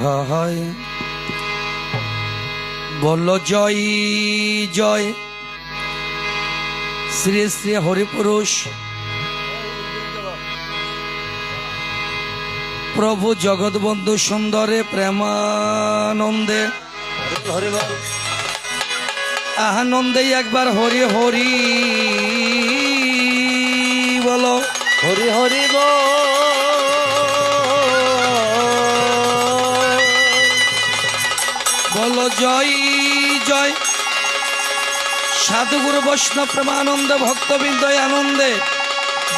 হয় বল জয় জয় শ্রী শ্রী হরিপুরুষ প্রভু জগৎবন্ধু সুন্দরে প্রেমানন্দে আনন্দে একবার হরি হরি বলো হরি হরি বলো জয় জয় সাধুগুরু বৈষ্ণব প্রেমানন্দে ভক্তবৃন্দ আনন্দে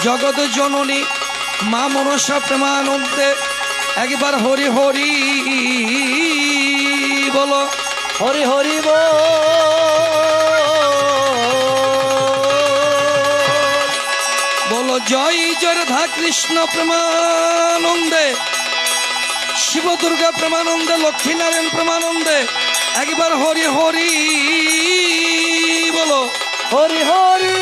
জগৎ জননী মা মনসা প্রেমানন্দে একবার হরি হরি বলো হরি হরি বলো জয় জয় রাধা কৃষ্ণ প্রেমানন্দে শিব দুর্গা প্রেমানন্দে লক্ষ্মী নারায়ণ প্রেমানন্দে একবার হরি হরি বলো হরি হরি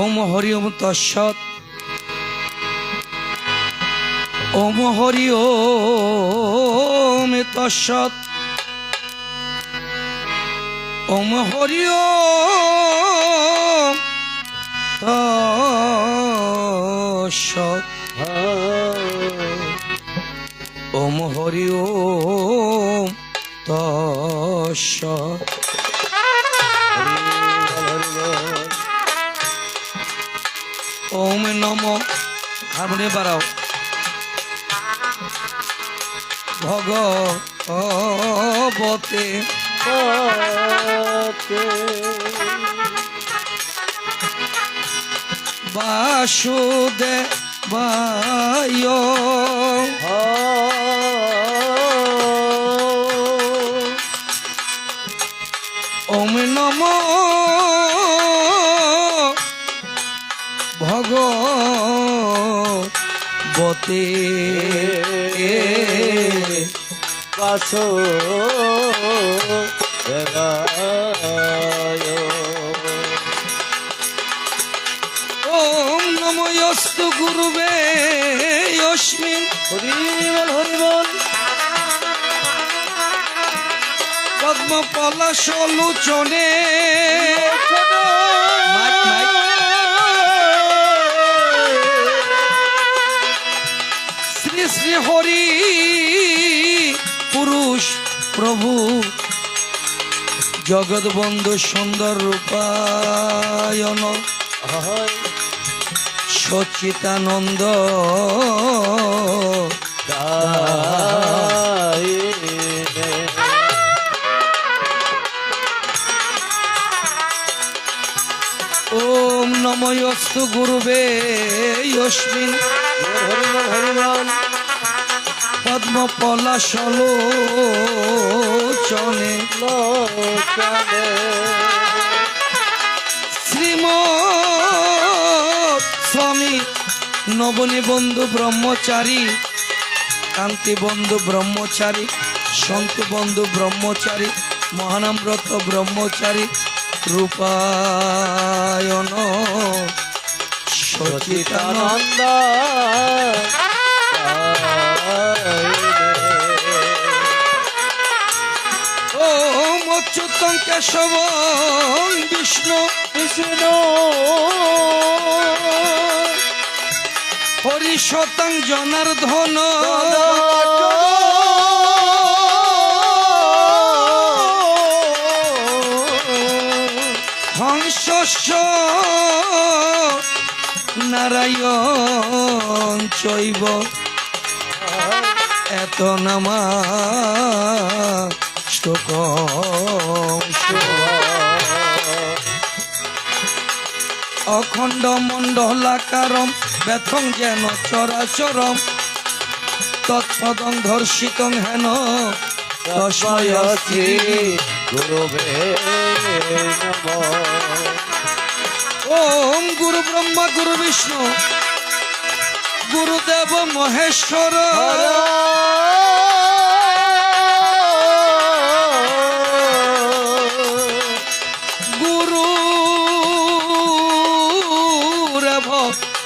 ওম হরি ওম তৎসৎ ওম হরি ওম তৎসৎ ওম হরি ওম তৎসৎ ওম হরি ওম তৎসৎ ওম নমো হারমোনি বাড়াও ভগবতে বাসুদেবায় ওম নমো ভগবতে বাসো ওম নমোস্তু গুরুবে যস্মিন হরি বল পদ্ম পলাশলোচনে শ্রী শ্রী হরি পুরুষ প্রভু জগৎবন্ধু সুন্দর রূপায়ণ সচ্চিদানন্দ ওম নমোস্তু গুরুবে যস্মিন পদ্ম পলাশলোচনে শ্রীমৎ স্বামী নবনী বন্ধু ব্রহ্মচারী কান্তি বন্ধু ব্রহ্মচারী সন্তু বন্ধু ব্রহ্মচারী মহানামব্রত ব্রহ্মচারী রূপায়ণ সচিতানন্দ ওম অচ্যুতং কেশব বিষ্ণু বিষ্ণু হরি শতাং জনার্দন হংসস্য নারায়ণ চৈব এত নামা অখণ্ড মণ্ডলাকারম ব্যথং যেন চরাচরম তৎপদং ধর্ষিতং হেন তস্মৈ শ্রী গুরুবে নমঃ। ওম গুরু ব্রহ্মা গুরু বিষ্ণু গুরুদেব মহেশ্বর গুরু রেভ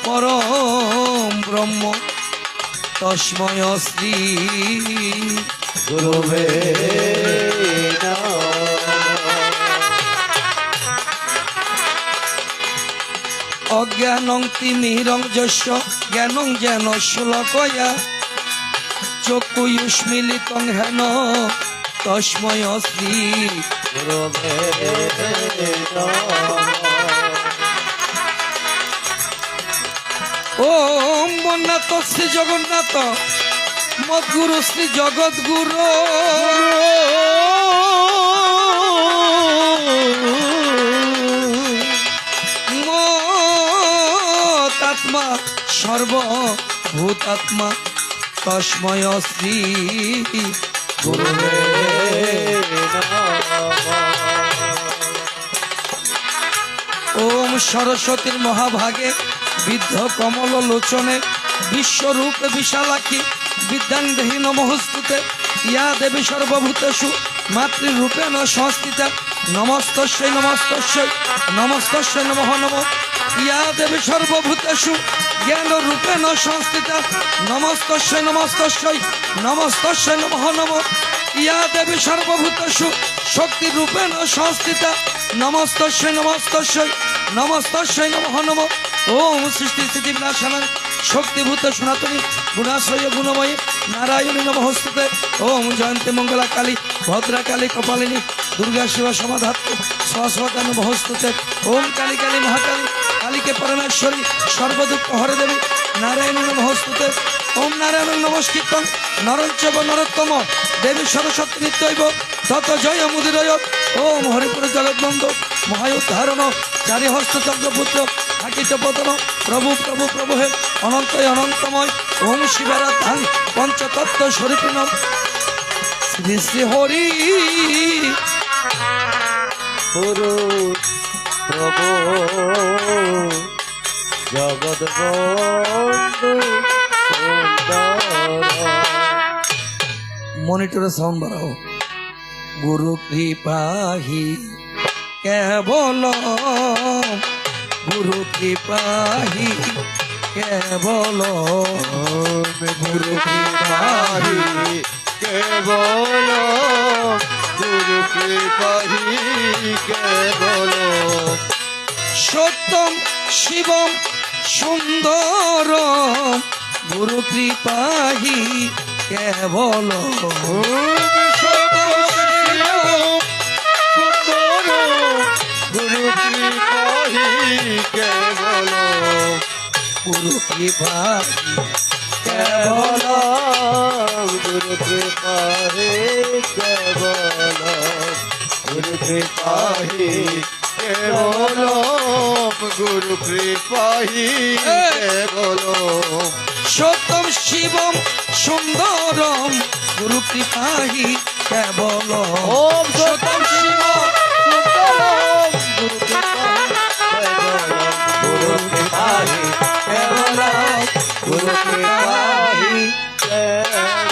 পরম ব্রহ্ম তস্মৈ শ্রী গুরুবে নমঃ। অজ্ঞানং তিমিরং যস্য জ্ঞানং যেন শ্লোকয়া চক্ষুষ্মিলিতং হেন তস্মৈ শ্রী গুরুবে নমঃ। ওম বন্নাথ শ্রী জগন্নাথ মদ্গুরু শ্রী জগৎগুরু মতাত্মা সর্বভূতাত্মা তস্মৈ শ্রী গুরুবে ওম সরস্বতীর মহাভাগে বিদ্ধ কমল লোচনে বিশ্বরূপ বিশালাক্ষী বিদ্যাং দেহি নমস্তুতে ইয়া দেবী সর্বভূতেষু মাতৃরূপেণ সংস্থিতা নমস্তস্যৈ নমস্তস্যৈ নমস্তস্যৈ নমঃ নমঃ ইয়া দেবী সর্বভূতেষু জ্ঞান রূপেণ সংস্থিতা নমস্তস্যৈ নমস্তস্যৈ নমস্তস্যৈ নমঃ নমঃ ইয়া দেবী সর্বভূতেষু শক্তি রূপেণ সংস্থিতা নমস্তস্যৈ নমস্তস্যৈ নমস্তস্যৈ নমঃ নমঃ ওম সৃষ্টি স্থিতি বিনাশানাং শক্তিভূত সনাতনী গুণাশ্রয় গুণময়ী নারায়ণী নমস্তুতে ওম জয়ন্তী মঙ্গলা কালী ভদ্রা কালী কপালিনী দুর্গা শিবা সমাধাত্ম সহস্রতা নমস্তুতে ওম কালী কালী মহাকালী কালীকে পরমেশ্বরী সর্বদুঃখ হরে দেবী নারায়ণী নমস্তুতে ওম নারায়ণ নমস্কৃতং নরঞ্চব নরোত্তম দেবী সরস্বতী নিত্যৈব তত জয় মুদিরয় ওম হরিপুর জগৎবন্ধ মহায়ুদ্ধারণ চারিহস্ত চন্দ্রপুত্র থাকিত পতন প্রভু প্রভু প্রভু হে অনন্তয় অনন্তময় ওম শিবরাধান পঞ্চতত্ত্ব স্বরূপিণ শ্রী শ্রী হরি গুরু প্রভু জগৎবন্ধু সুন্দর। মনিটরে সাউন্ড বাড়াও গুরু কৃপাহি কেবল গুরু কৃপাহি কেবল গুরু কৃপাহি কেবল গুরু কৃপাহি কেবল সত্যম শিবম সুন্দরম গুরু কৃপাহি কেবল গুরু কৃপাহি কেবল গুরু কৃপাহি কেবল গুরু কৃপাহি কেবল গুরু কৃপাহি কেবল গুরু কৃপাহি কেবল সত্যম শিবম সুন্দরম গুরু কৃপাহি কেবল ওম সত্যম শিব সুন্দরম গুরু কৃপাহি কেবল গুরু কৃপাহি কেবল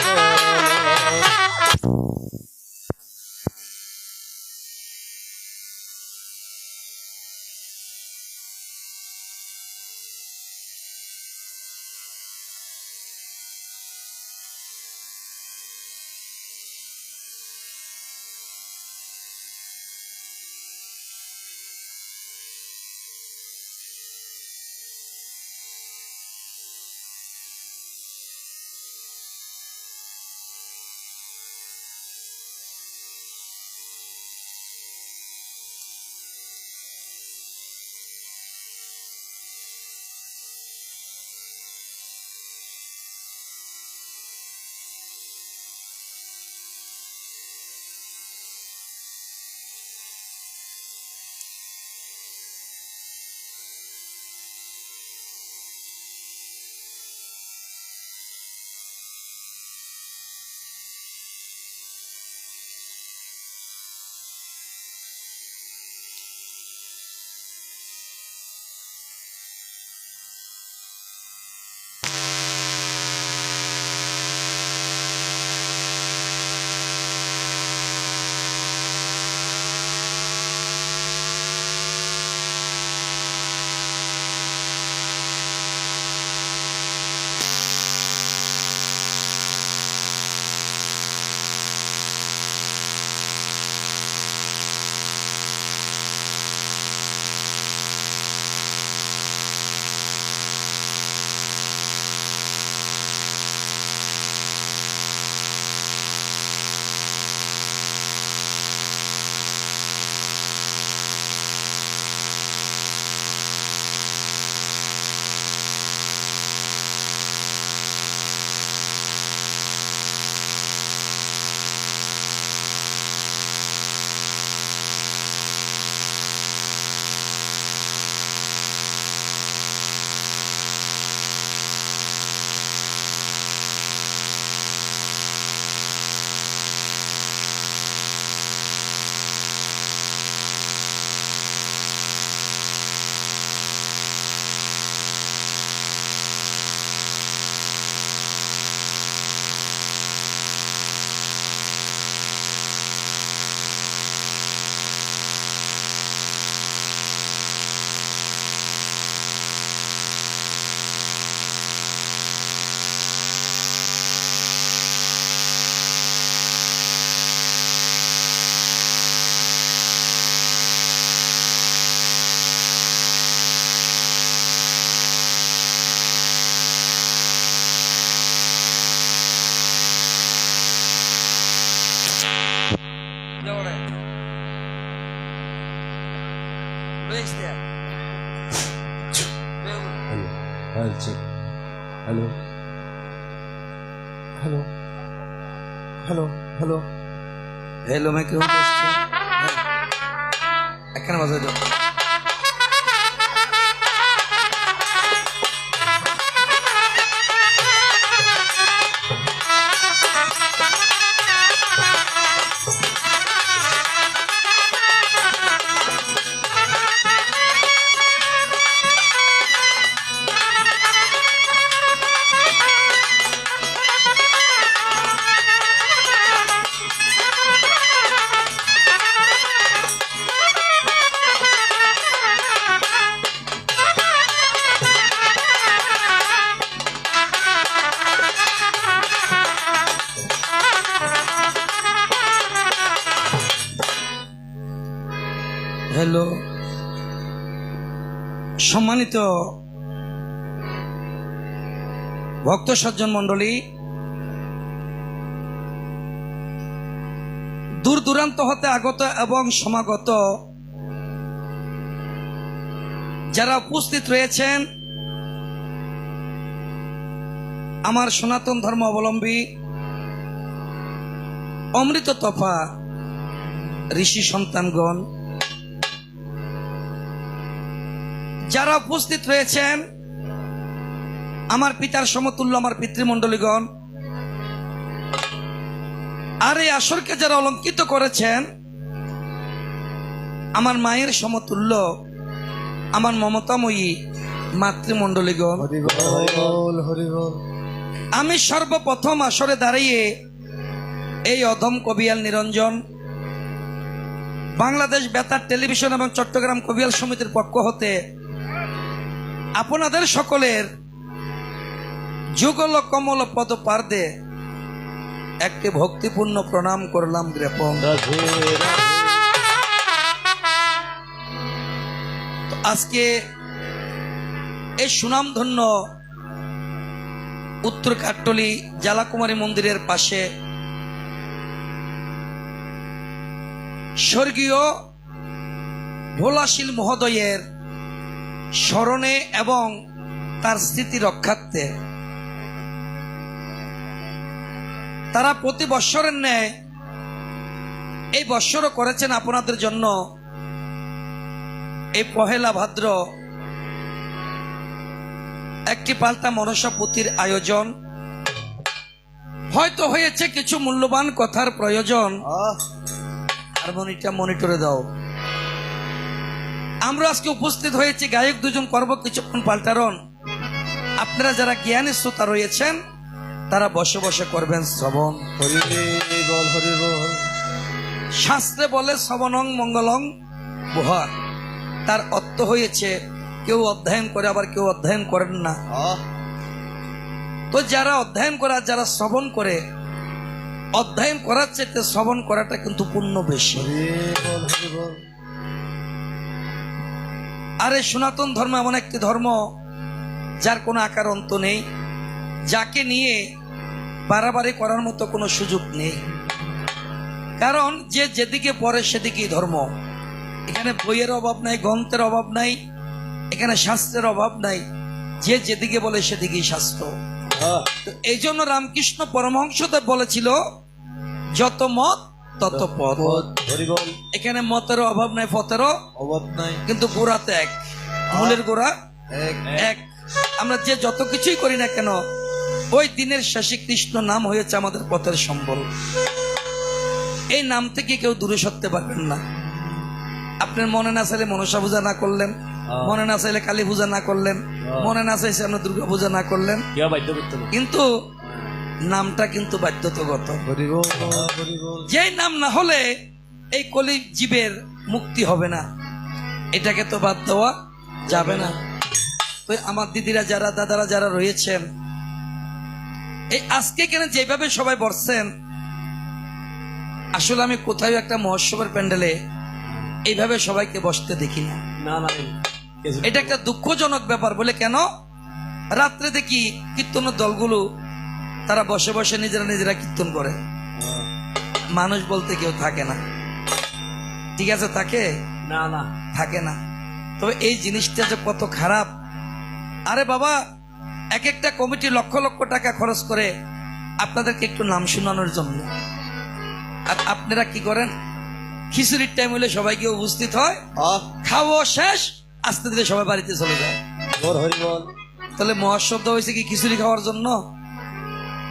hello hello hello hello hello मैं क्यों এখানে বাজাই দাও হ্যালো সম্মানিত ভক্ত সজ্জন মণ্ডলী, দূর দূরান্ত হতে আগত এবং সমাগত যারা উপস্থিত রয়েছেন, আমার সনাতন ধর্ম অবলম্বী অমৃত তফা ঋষি সন্তানগণ, যারা উপস্থিত রয়েছেন আমার পিতার সমতুল্য আমার পিতৃমণ্ডলীগণ, আর এই আসরকে যারা অলঙ্কিত করেছেন আমার মায়ের সমতুল্য আমার মমতাময়ী মাতৃমণ্ডলীগণ, হরি বল হরি বল। আমি সর্বপ্রথম আসরে দাঁড়িয়ে এই অধম কবিয়াল নিরঞ্জন বাংলাদেশ বেতার টেলিভিশন এবং চট্টগ্রাম কবিয়াল সমিতির পক্ষ হতে আপনাদের সকলের যুগল কমল পদ পার্দে একটি ভক্তিপূর্ণ প্রণাম করলাম জ্ঞাপন। রাধে রাধে। তো আজকে এই সুনামধন্য উত্তর কাট্টলি জ্বালাকুমারী মন্দিরের পাশে স্বর্গীয় ভোলাশীল মহোদয়ের স্মরণে এবং তার স্মৃতি রক্ষার্থে তারা প্রতি বৎসরের ন্যায় এই বৎসরও করেছেন আপনাদের জন্য এই পহেলা ভাদ্র একটি পাল্টা মনসা পুঁথির আয়োজন। হয়তো হয়েছে কিছু মূল্যবান কথার প্রয়োজন, হারমোনিটা মনিটরে দাও। আমরা আজকে উপস্থিত হয়েছি, গায়ক দুজন করব কিছুক্ষণ পাল্টারণ। আপনারা যারা জ্ঞানী শ্রোতা রয়েছেন তারা বসে বসে করবেন শ্রবণ। হরি বল হরি বল। শাস্ত্রে বলে শ্রবণং মঙ্গলং বুহা, তার অর্থ হয়েছে কেউ অধ্যয়ন করে আবার কেউ অধ্যয়ন করেন না। তো যারা অধ্যয়ন করে আর যারা শ্রবণ করে, অধ্যয়ন করার চাইতে শ্রবণ করাটা কিন্তু পুণ্য বেশি। হরি বল হরি বল। আর এই সনাতন ধর্ম এমন একটি ধর্ম যার কোনো আকার অন্ত নেই, যাকে নিয়ে বাড়াবাড়ি করার মতো কোনো সুযোগ নেই। কারণ যে যেদিকে পড়ে সেদিকেই ধর্ম। এখানে বইয়ের অভাব নাই, গ্রন্থের অভাব নাই, এখানে শাস্ত্রের অভাব নাই। যে যেদিকে বলে সেদিকেই শাস্ত্র। তো এই জন্য রামকৃষ্ণ পরমহংসদেব বলেছিল যত মত তত পথ। হরি বল। এখানে মতের অভাব নাই, পথেরও অভাব নাই, কিন্তু গোড়াতে এক, মূলের গোড়া এক এক। আমরা যে যত কিছুই করি না কেন ওই দিনের শেষে কৃষ্ণ নাম হয়েছে আমাদের পথের সম্বল। এই নাম থেকে কেউ দূরে সরতে পারবেন না। আপনার মনে না চাইলে মনসা পূজা না করলেন, মনে না চাইলে কালী পূজা না করলেন, মনে না চাইছে আপনার দুর্গা পূজা না করলেন, কিন্তু নামটা কিন্তু বাধ্যতাগত। হরি বল হরি বল। যেই নাম না হলে এই কলি জীবের মুক্তি হবে না, এটাকে তো বাদ দেওয়া যাবে না। তো আমার দিদিরা যারা দাদারা যারা রয়েছেন, এই আজকে কেন যেভাবে সবাই বসছেন, আসলে আমি কোথাও একটা মহোৎসবের প্যান্ডেলে এইভাবে সবাইকে বসতে দেখি না। এটা একটা দুঃখজনক ব্যাপার। বলে কেন? রাত্রে দেখি কীর্তনের দলগুলো তারা বসে বসে নিজেরা নিজেরা কীর্তন করে, মানুষ বলতে কেউ থাকে না। ঠিক আছে, থাকে না, না থাকে না। তবে এই জিনিসটা যে কত খারাপ। আরে বাবা, এক একটা কমিটি লক্ষ লক্ষ টাকা খরচ করে আপনাদেরকে একটু নাম শোনানোর জন্য। আর আপনারা কি করেন? খিচুড়ির টাইম হলে সবাই গিয়ে উপস্থিত হয়, খাওয়া শেষ, আস্তে ধীরে সবাই বাড়িতে চলে যায়। হরি বল। তাহলে মহোৎসবটা হয়েছে কি খিচুড়ি খাওয়ার জন্য?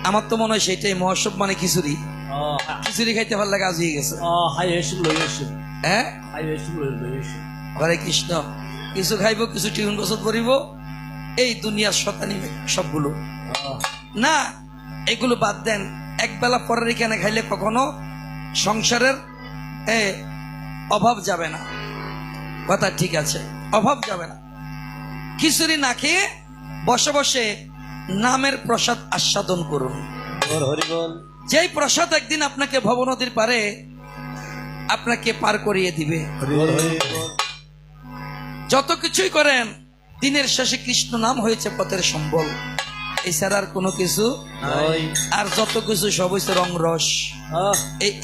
আমার তো মনে হয় সেটাই মহোৎসব, মানে খিচুড়ি। খিচুড়ি খাইতে ভালো লাগে, আজ হয়ে গেছে। হ্যাঁ, হরে কৃষ্ণ। কিছু খাইব, কিছু টিউন বসত করিব, এই দুনিয়ার শতানি সবগুলো না, এগুলো বাদ দেন। একবেলা পরের এখানে খাইলে কখনো সংসারের অভাব যাবে না। কথা ঠিক আছে, অভাব যাবে না। খিচুড়ি না খেয়ে বসে বসে নামের প্রসাদ আস্বাদন করুন। হরি বল। যেই প্রসাদ একদিন আপনাকে ভব নদীর পারে আপনাকে পার করিয়ে দিবে। হরি বল। যত কিছুই করেন, দিনের শেষে কৃষ্ণ নাম হয়েছে পথের সম্বল, এছাড়া আর কোনো কিছু। আর যত কিছু সব হয়েছে রং রস।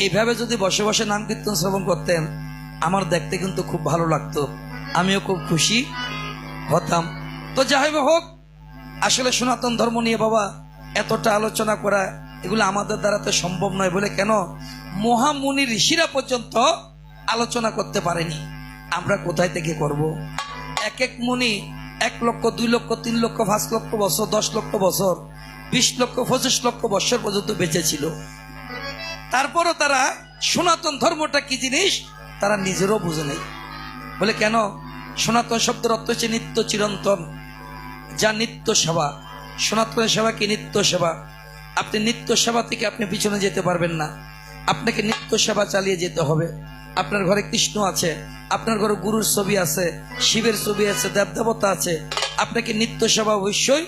এইভাবে যদি বসে বসে নাম কীর্তন শ্রবণ করতেন, আমার দেখতে কিন্তু খুব ভালো লাগতো, আমিও খুব খুশি হতাম। তো যাই হোক, আসলে সনাতন ধর্ম নিয়ে বাবা এতটা আলোচনা করা, এগুলো আমাদের দ্বারা তো সম্ভব নয়। বলে কেন? মহামুনি ঋষিরা পর্যন্ত আলোচনা করতে পারেনি, আমরা কোথায় থেকে করব? এক এক মুনি 1 লক্ষ 2 লক্ষ 3 লক্ষ 5 লক্ষ বছর, 10 লক্ষ বছর, 20 লক্ষ 25 লক্ষ বছর পর্যন্ত বেঁচে ছিল। তারপরও তারা সনাতন ধর্মটা কি জিনিস তারা নিজেরও বুঝে নেই। বলে কেন? সনাতন শব্দের অর্থ হচ্ছে নিত্য চিরন্তন, যা নিত্য সেবা। সনাতনের সেবা কি? নিত্য সেবা। আপনি নিত্য সেবা থেকে আপনি পিছনে যেতে পারবেন না, আপনাকে নিত্য সেবা চালিয়ে যেতে হবে। আপনার ঘরে কৃষ্ণ আছে, আপনার ঘরে গুরুর ছবি আছে, শিবের ছবি আছে, দেবদেবতা আছে, আপনাকে নিত্য সেবা অবশ্যই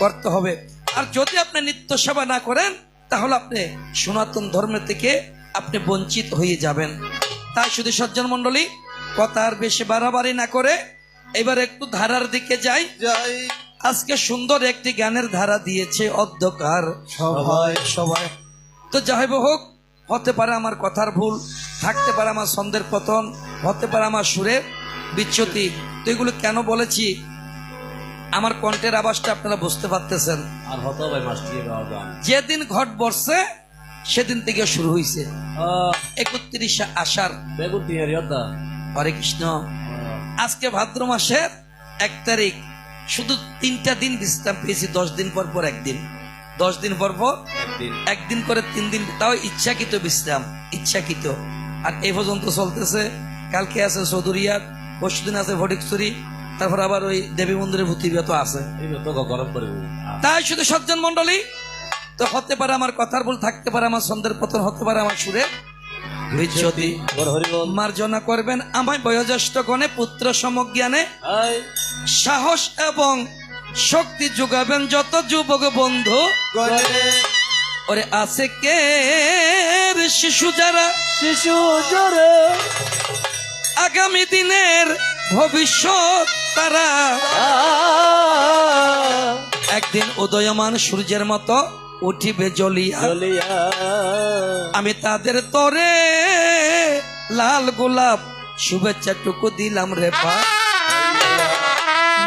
করতে হবে। আর যদি আপনি নিত্য সেবা না করেন, তাহলে আপনি সনাতন ধর্মের থেকে আপনি বঞ্চিত হয়ে যাবেন। তাই শুধু সজ্জন মন্ডলী, কথা আর বেশি বাড়াবাড়ি না করে এবার একটু ধারার দিকে যাই। আজকে সুন্দর একটি গানের ধারা দিয়েছে অধ্যকার সবাই। তো যাই হোক, হতে পারে আমার কথার ভুল, থাকতে পারে আমার ছন্দের পতন, হতে পারে আমার সুরের বিচ্যুতি। তো এগুলো কেন বলেছি, আমার কণ্ঠের আওয়াজটা আপনারা বুঝতে পারতেছেন। যেদিন ঘট বর্ষে সেদিন থেকে শুরু হয়েছে 31 আষাঢ়। হরে কৃষ্ণ। আজকে ভাদ্র মাসের 1 তারিখ। শুধু 3টা দিন বিশ্রাম পেয়েছি, 10 দিন পর পর একদিন, 10 দিন পর পর একদিন করে 3 দিন, তাও ইচ্ছাকৃত বিশ্রাম, ইচ্ছাকৃত। আর এই পর্যন্ত চলতেছে। কালকে আছে চৌধুরিয়ার, পরশুদিন আছে ফটিকছড়ি, তারপর আবার ওই দেবী মন্দিরের ভূতিবিহত আছে। তাই শুধু সজ্জন মন্ডলী, তো হতে পারে আমার কথার ভুল, থাকতে পারে আমার ছন্দের পতন, হতে পারে আমার সুরে বিচ্যুতি। মার্জনা করবেন আমায় বয়োজ্যেষ্ঠ গণে, পুত্র সমজ্ঞানে সাহস এবং শক্তি যোগাবেন যত যুবক বন্ধু। ওরে আছে কে শিশু যারা, আগামী দিনের ভবিষ্যৎ তারা, একদিন উদয়মান সূর্যের মতো উঠিবে জ্বলিয়া। আমি তাদের তরে লাল গোলাপ শুভেচ্ছাটুকু দিলাম রে পা।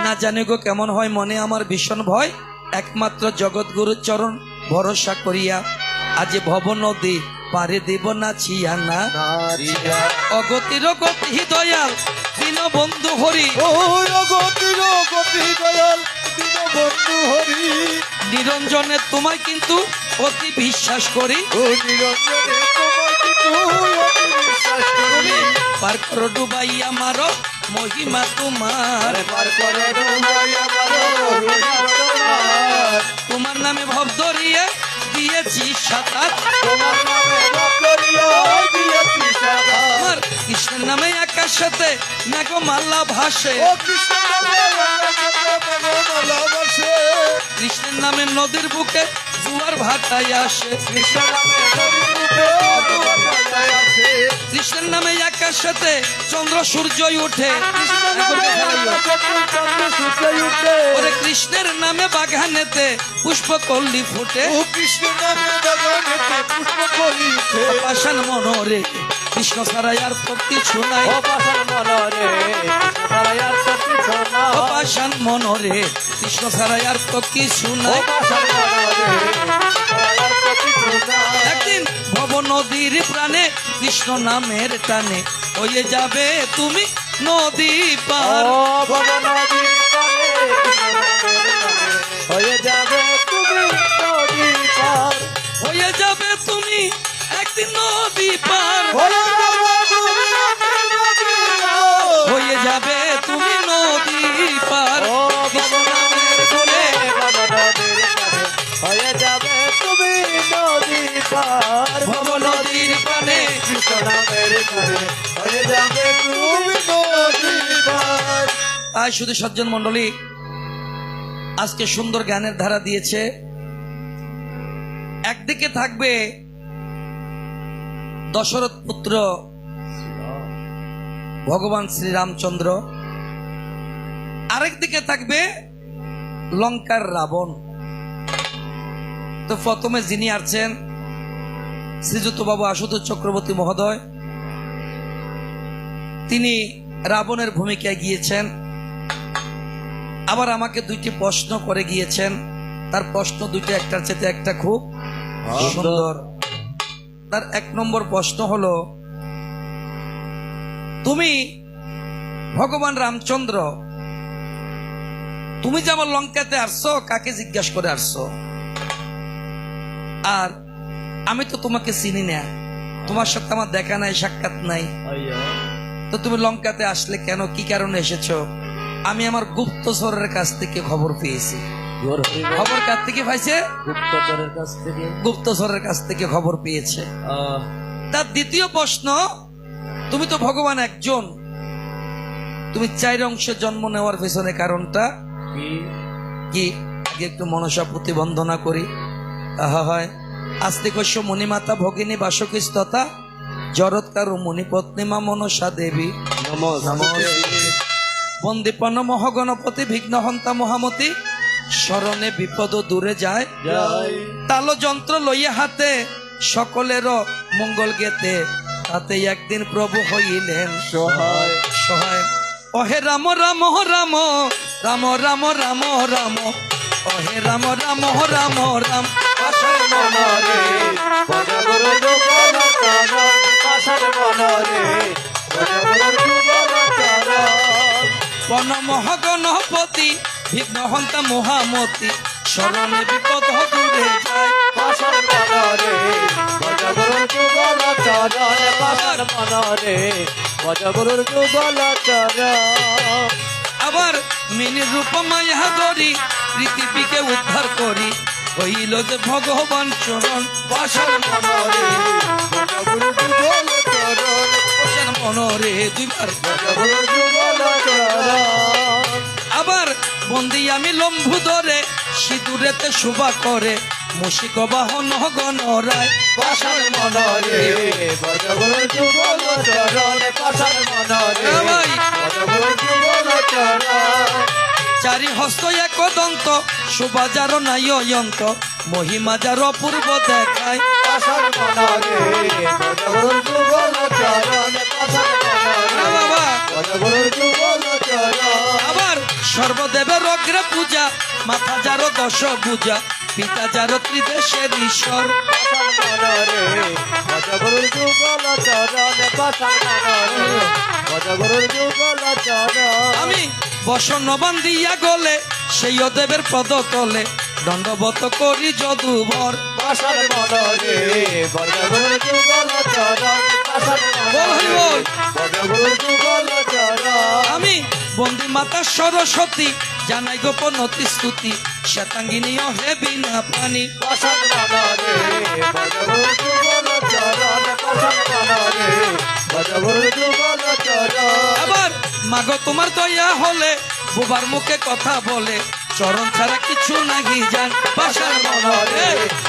না জানি গো কেমন হয়, মনে আমার ভীষণ ভয়, একমাত্র জগৎগুরুর চরণ ভরসা করিয়া আজ ভব নদী পারে দেব না ছিয়া না। অগতির গতি দয়াল দিন বন্ধু হরি, নিরঞ্জনে তোমায় কিন্তু অতি বিশ্বাস করি। পার করো ডুবাইয়া মারো মহিমা তোমার, তোমার নামে ভব ধরিয়ে দিয়েছি সাঁতার। আমার কৃষ্ণের নামে আকাশেতে মেঘ মাল্লা ভাসে, কৃষ্ণের নামে নদীর বুকে জোয়ার ভাটায় আসে, কৃষ্ণের নামে আকাশেতে চন্দ্র সূর্য উঠে, ওরে কৃষ্ণের নামে বাগানেতে পুষ্পকল্লি ফুটে, পাষাণ মনোরে কৃষ্ণ ছাড়া আর তো কিছু নাই ও পাষাণ মনরে কৃষ্ণ ছাড়া আর তো কিছু না ও পাষাণ মনরে কৃষ্ণ ছাড়া আর তো কিছু ও নাই পাষাণ মনরে কৃষ্ণ ছাড়া আর তো কিছু না একদিন ভব নদীর প্রাণে কৃষ্ণ নামের টানে হয়ে যাবে তুমি নদী পার ও ভব নদীর পারে হয়ে যাবে তুমি নদী পার হয়ে যাবে তুমি একদিন নদী পার হয়ে যাবে তুমি নদী পার হয়ে যাবে তুমি নদী পার ও ভব নদীর কূলে ভব নদীর পারে হয়ে যাবে তুমি নদী পার ভব নদীর প্রাণে কৃষ্ণ নামের পারে হয়ে যাবে তুমি নদী পার তাই শুধু সজ্জন মন্ডলী আজকে সুন্দর জ্ঞানের ধারা দিয়েছে একদিকে থাকবে দশরথ পুত্র ভগবান শ্রীরামচন্দ্র আরেকদিকে থাকবে লঙ্কার রাবণ তো প্রথমে যিনি আসছেন শ্রীযুক্ত বাবু আশুতোষ চক্রবর্তী মহোদয় তিনি রাবণের ভূমিকায় গিয়েছেন আবার আমাকে দুইটি প্রশ্ন করে গিয়েছেন তার প্রশ্ন দুইটা একটার চেয়ে একটা খুব সুন্দর তার এক নম্বর প্রশ্ন হলো তুমি ভগবান রামচন্দ্র তুমি যে আমার লঙ্কাতে আসছো কাকে জিজ্ঞাসা করে আসছো আর আমি তো তোমাকে চিনি না তোমার সাথে আমার দেখা নাই সাক্ষাৎ নাই তো তুমি লঙ্কাতে আসলে কেন কি কারণে এসেছো আমি আমার গুপ্তচরের কাছ থেকে খবর পেয়েছি খবর কাছ থেকে পাইছে গুপ্তচরের কাছ থেকে গুপ্তচরের কাছ থেকে খবর পেয়েছে তার দ্বিতীয় প্রশ্ন তুমি তো ভগবান একজন তুমি চার অংশে জন্ম নেওয়ার পেছনে কারণটা কি আগে একটু মনসা প্রতিবন্ধনা করি তাহা হয় আস্তিকস্য মণিমাতা ভগিনী বাসকস্ততা জরৎকার মণিপত্নীমা মনসা দেবী বন্দীপন মহাগণপতি বিঘ্নহন্তা মহামতি শরণে বিপদ দূরে যায় তাল যন্ত্র লইয়া হাতে সকলের মঙ্গল গেতে তাতে একদিন প্রভু হইলেন সহায় সহায় অহে রাম রাম রাম রাম রাম রাম রাম অহে রাম রাম রাম রাম পাষাণ মনরে ভজগুরু যুগল চরণ পাষাণ মনরে ভজগুরু যুগল চরণ বন মহাগণপতি বিঘ্নহন্তা মহামতি শরণে বিপদ দূরে যায় পাষাণ মনরে ভজগুরু যুগল চরণ পাষাণ মনরে ভজগুরু যুগল চরণ আবার মিনি রূপ মায়া ধরি পৃথিবীকে উদ্ধার করি হইল যে ভগবান চরণ পাষাণ মনরে ভজগুরু যুগল চরণ বসেন মনরে দুইবার ভজগুরু যুগল চরণ আবার বন্দি আমি লম্ভু ধরে সিঁদুরেতে শোভা করে মুশিক বাহন গণরায় পাষাণ মনরে ভজগুরু যুগল চরণ পাষাণ মনরে ভজগুরু যুগল চরণ চারি হস্ত এক দন্ত শোভা যার নাই অয়ন্ত মহিমা যার অপূর্ব দেখায় পাষাণ মনরে ভজগুরু যুগল চরণ পাষাণ মনরে বাবা ভজগুরু যুগল চরণ আবার সর্বদেবের অগ্রে পূজা মাথা যার দশ পূজা পিতা যার ত্রিদেশের ঈশ্বর পাষাণ মনরে ভজগুরু যুগল চরণ পাষাণ মনরে ভজগুরু যুগল চরণ আমি বসন বান্ধিয়া গলে সেই দেবের পদ তলে দণ্ডবত করি যদুবর পাষাণ মনরে ভজগুরু যুগল চরণ পাষাণ বল হরি মনরে বল। ভজগুরু যুগল চরণ আমি বন্দি মাতা সরস্বতী জানাই গোপনতি স্তুতি শ্বেতাঙ্গিনী হে বিনা পানি পাষাণ মনরে ভজগুরু যুগল চরণ পাষাণ মনরে ভজগুরু যুগল চরণ আবার মাগো তোমার দয়া হলে বুবার মুখে কথা বলে চরণ ছাড়া কিছু নাহি জান পাষাণ মনরে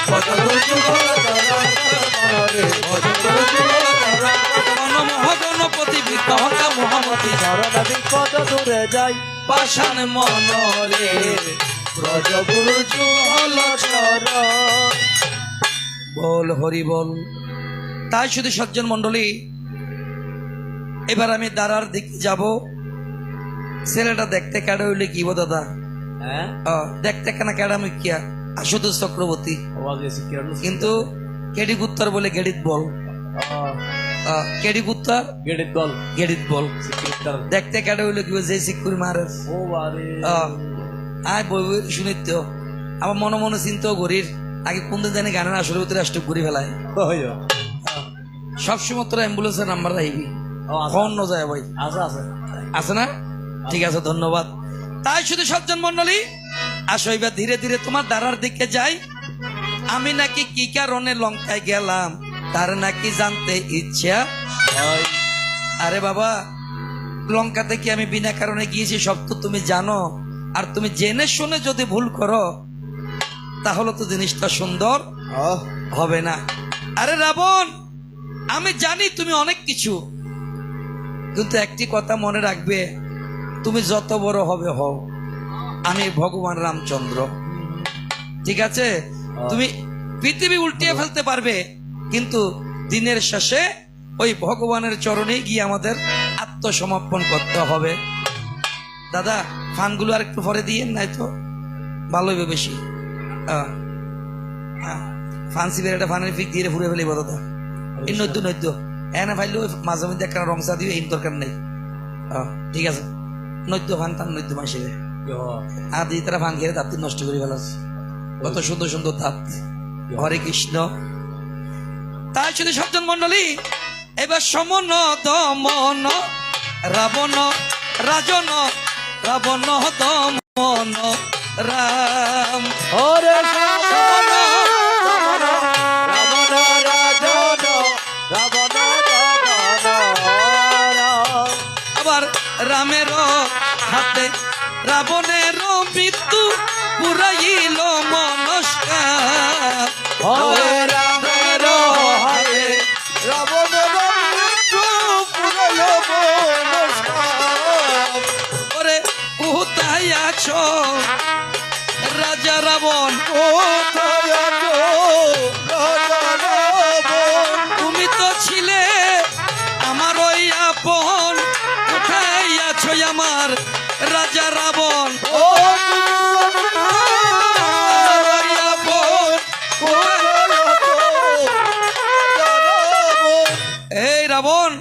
ভজগুরু যুগল চরণ পাষাণ মনরে ভজগুরু যুগল চরণ মন মহাগণপতি বিগ্রহতা মহামতি চরণ বিপদ দূরে যাই পাষাণ মনরে ভজগুরু যুগল চরণ বল হরি বল। তাই শুধু সজ্জন মন্ডলী এবার আমি দাঁড়ার দিকে যাব। ছেলেটা দেখতে কেডা হইলে কি বো দাদা? হ্যাঁ দেখতে কেন কেডা মুখিয়া আশুতোষ চক্রবর্তী, আওয়াজ এসে কি হলো? কিন্তু কেডি গুত্তার বলে গেডিত বল। কেডি গুত্তার গেড়িত দল গেডিত বল। সিকিউরিটার দেখতে কেডা হইলে কি যে সিকুর মারে। ও বারে আয় বই বই শুনিত আমার মনে মনে চিন্তাও করির আগে কোন দিন জানি গানের আসলে ভিতরে আসতে ঘুরি ফেলায়। হইও সবসময় তোরা অ্যাম্বুলেন্সের নাম্বার রাখবি, ফোন ন যায় ভাই। আচ্ছা আছে আছে না? ঠিক আছে, ধন্যবাদ। তাই শুধু সজ্জন মন্ডলী, আসো এবার ধীরে ধীরে তোমার দ্বারার দিকে যাই। আমি নাকি কি কারণে লঙ্কায় গেলাম তার নাকি জানতে ইচ্ছা। হয় আরে বাবা, লঙ্কাতে কি আমি বিনা কারণে গিয়েছি সব তো তুমি জানো। আর তুমি জেনে শুনে যদি ভুল করো তাহলে তো জিনিসটা সুন্দর হবে না। আরে রাবণ, আমি জানি তুমি অনেক কিছু, কিন্তু একটি কথা মনে রাখবে, তুমি যত বড় হবে হও, আমি ভগবান রামচন্দ্র। ঠিক আছে? তুমি পৃথিবী উল্টিয়ে ফেলতে পারবে, কিন্তু দিনের শেষে ওই ভগবানের চরণে গিয়ে আমাদের আত্মসমর্পণ করতে হবে। দাদা, ফানগুলো আর একটু পরে দিয়ে নাই তো ভালো হবে বেশি। ফান্সি বেড়াটা ফানের ফিক দিয়ে ঘুরে ফেলিব দাদা। এই নৈদ্য নৈদ্য এনে ফাইলে মাঝে মধ্যে একটা রংসা দিবে, এই দরকার নেই। ঠিক আছে, নৈদ্য ফান তার নৈদ্য মাসিরে আর দিয়ে তারা ফান খেয়ে দাঁত নষ্ট করে ফেলাস। কত সুন্দর সুন্দর দাঁত। হরে কৃষ্ণ। তাই শুধু সজ্জন মন্ডলী, এবার সমন দমন রাবণ রাজন, রাবণ দমন রাম। ওরে সমন রাবণ রাজন রাবণ আবার রামের হাতে রাবণের মৃত্যু পুরাইল মনস্কার। হরে রামের হাতে রাবণের মৃত্যু পুরাইল মনস্কার। ওরে কোথায় আছো রাজা রাবণ? কোথায় আছো রাজা রাবণ? তুমি তো ছিলে আমার ওই আপন, কোথায় আছো আমার রাজা রাবণ? ও আমার ওই আপন, কোথায় আছো রাজা রাবণ? এই রাবণ,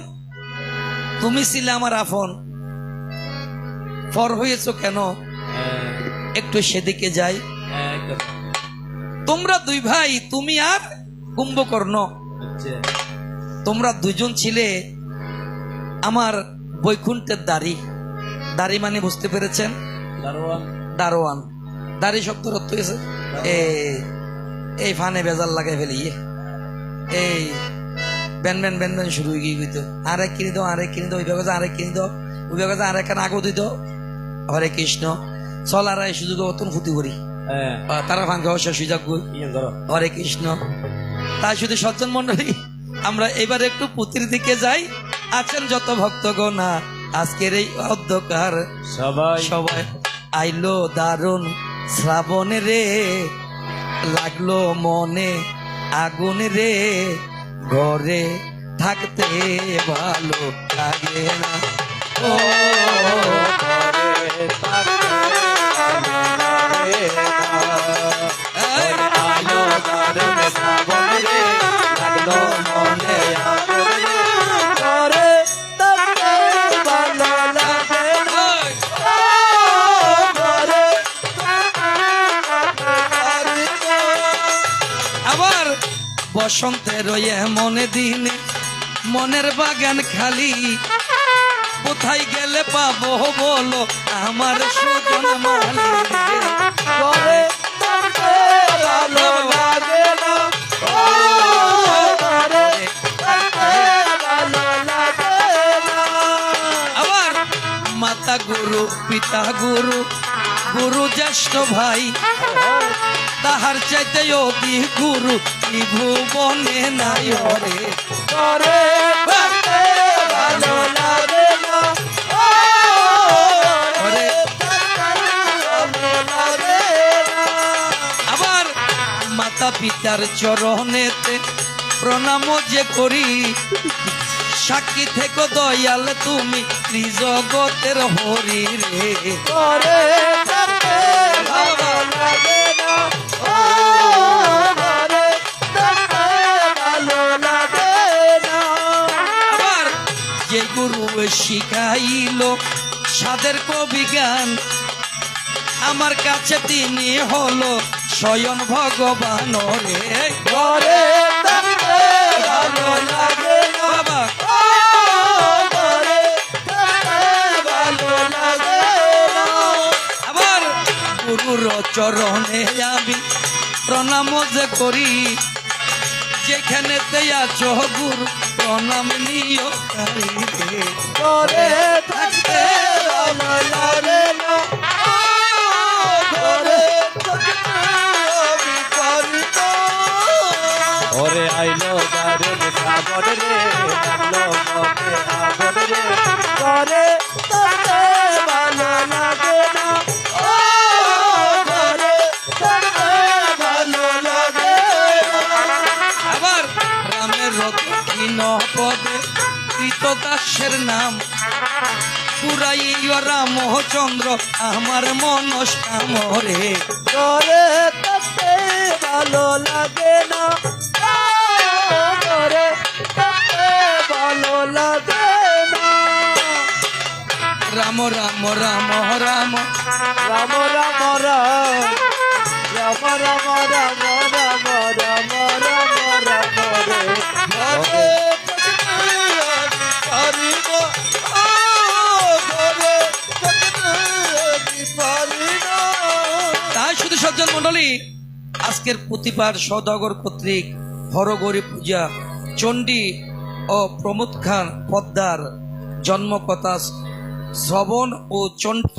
তুমি ছিলে আমার আপন, পর হয়েছো কেন? একটু সেদিকে যাই। তোমরা দুই ভাই, তুমি আর কুম্ভকর্ণ, তোমরা দুইজন ছিলে আমার বৈকুণ্ঠের দাড়ি। দাড়ি মানে বুঝতে পেরেছেন? দারোয়ান। দাড়ি শব্দ অর্থ হয়েছে এই ফানে বেজাল লাগাই ফেলি, এই ব্যান ব্যান ব্যান ব্যান শুরু হয়ে গিয়ে তো আরেক কিনে দাও, আরেক কিনে দাও, ওই বেগজা আরেক কিনে দাও, ওই বেগজা আরেক আগো দিত। হরে কৃষ্ণ। চল আর এই সুযোগ অতন ক্ষতি করি, তারা ভাঙ্গা অবশ্য সুযোগ। হরে কৃষ্ণ। তাই শুধু সজ্জন মন্ডলী, আমরা এবার একটু পুতির দিকে যাই। আছেন যত ভক্তগণা আজকের এই অধ্যকার সবাই সবাই আইলো দারুণ শ্রাবণ রে, লাগলো মনে আগুন রে, ঘরে থাকতে ভালো লাগে না। ও ঘরে থাকতে ভালো লাগে না। এই, আলো দারুণ শ্রাবণ রে, লাগলো মনে আগুন রে, ঘরে থাকতে ভালো লাগে না। এই, ঘরে থাকতে ভালো লাগে না। আবার বসন্তের মনে দিনে মনের বাগান খালি, কোথায় গেলে পাবো বলো আমার সুজন মালি। ঘরে থাকতে ভালো লাগে না। ঘরে থাকতে ভালো লাগে না। আবার মাতা গুরু পিতা গুরু, গুরু জ্যেষ্ঠ ভাই, তাহার চাইতে অতি গুরু কি ভুবনে নাই। হরে ঘরে থাকতে ভালো লাগে না। হরে। ভালো লাগে না। আবার মাতা পিতার চরণেতে প্রণাম যে করি, সাক্ষী থেকো দয়াল তুমি ত্রিজগতের হরি রে। করে থাকতে ভালো লাগে না, ও করে থাকতে ভালো লাগে না। আবার যে গুরু শিখাইল সাদের কবি গান, আমার কাছে তিনি হলো স্বয়ং ভগবান রে। করে থাকতে ভালো লাগে না, বাবা ও করে থাকতে ভালো লাগে না। আবার গুরুর চরণে আমি প্রণাম যে করি, যেখানে আছো গুরু প্রণাম নিও তারি রে। করে থাকতে ভালো লাগে না, ও করে থাকতে আমি পারি না। ওরে আইলো দারুণ শ্রাবণ রে, নামলো মনে আগুন রে। করে থাকতে ভালো লাগে না, ও করে থাকতে ভালো লাগে না। আবার রামের দক্ষিণ পদে কৃতদাসের নাম, পুরাইয়া রামচন্দ্র আমার মনস্কাম রে। করে থাকতে ভালো লাগে না, ও করে থাকতে ভালো লাগে না। রাম রাম রাম রাম রাম রাম রাম রাম রাম রাম রাম রাম রাম রাম রে। ঘরে থাকতে আমি পারি না, ও ঘরে থাকতে আমি পারি না। তাই শুধু সজ্জন মন্ডলী, আজকের প্রতিবার সদাগর কর্তৃক হরগৌরী পূজা চণ্ডী ও প্রমোদ খান পদ্মার জন্মকথা শ্রবণ ও চণ্ডী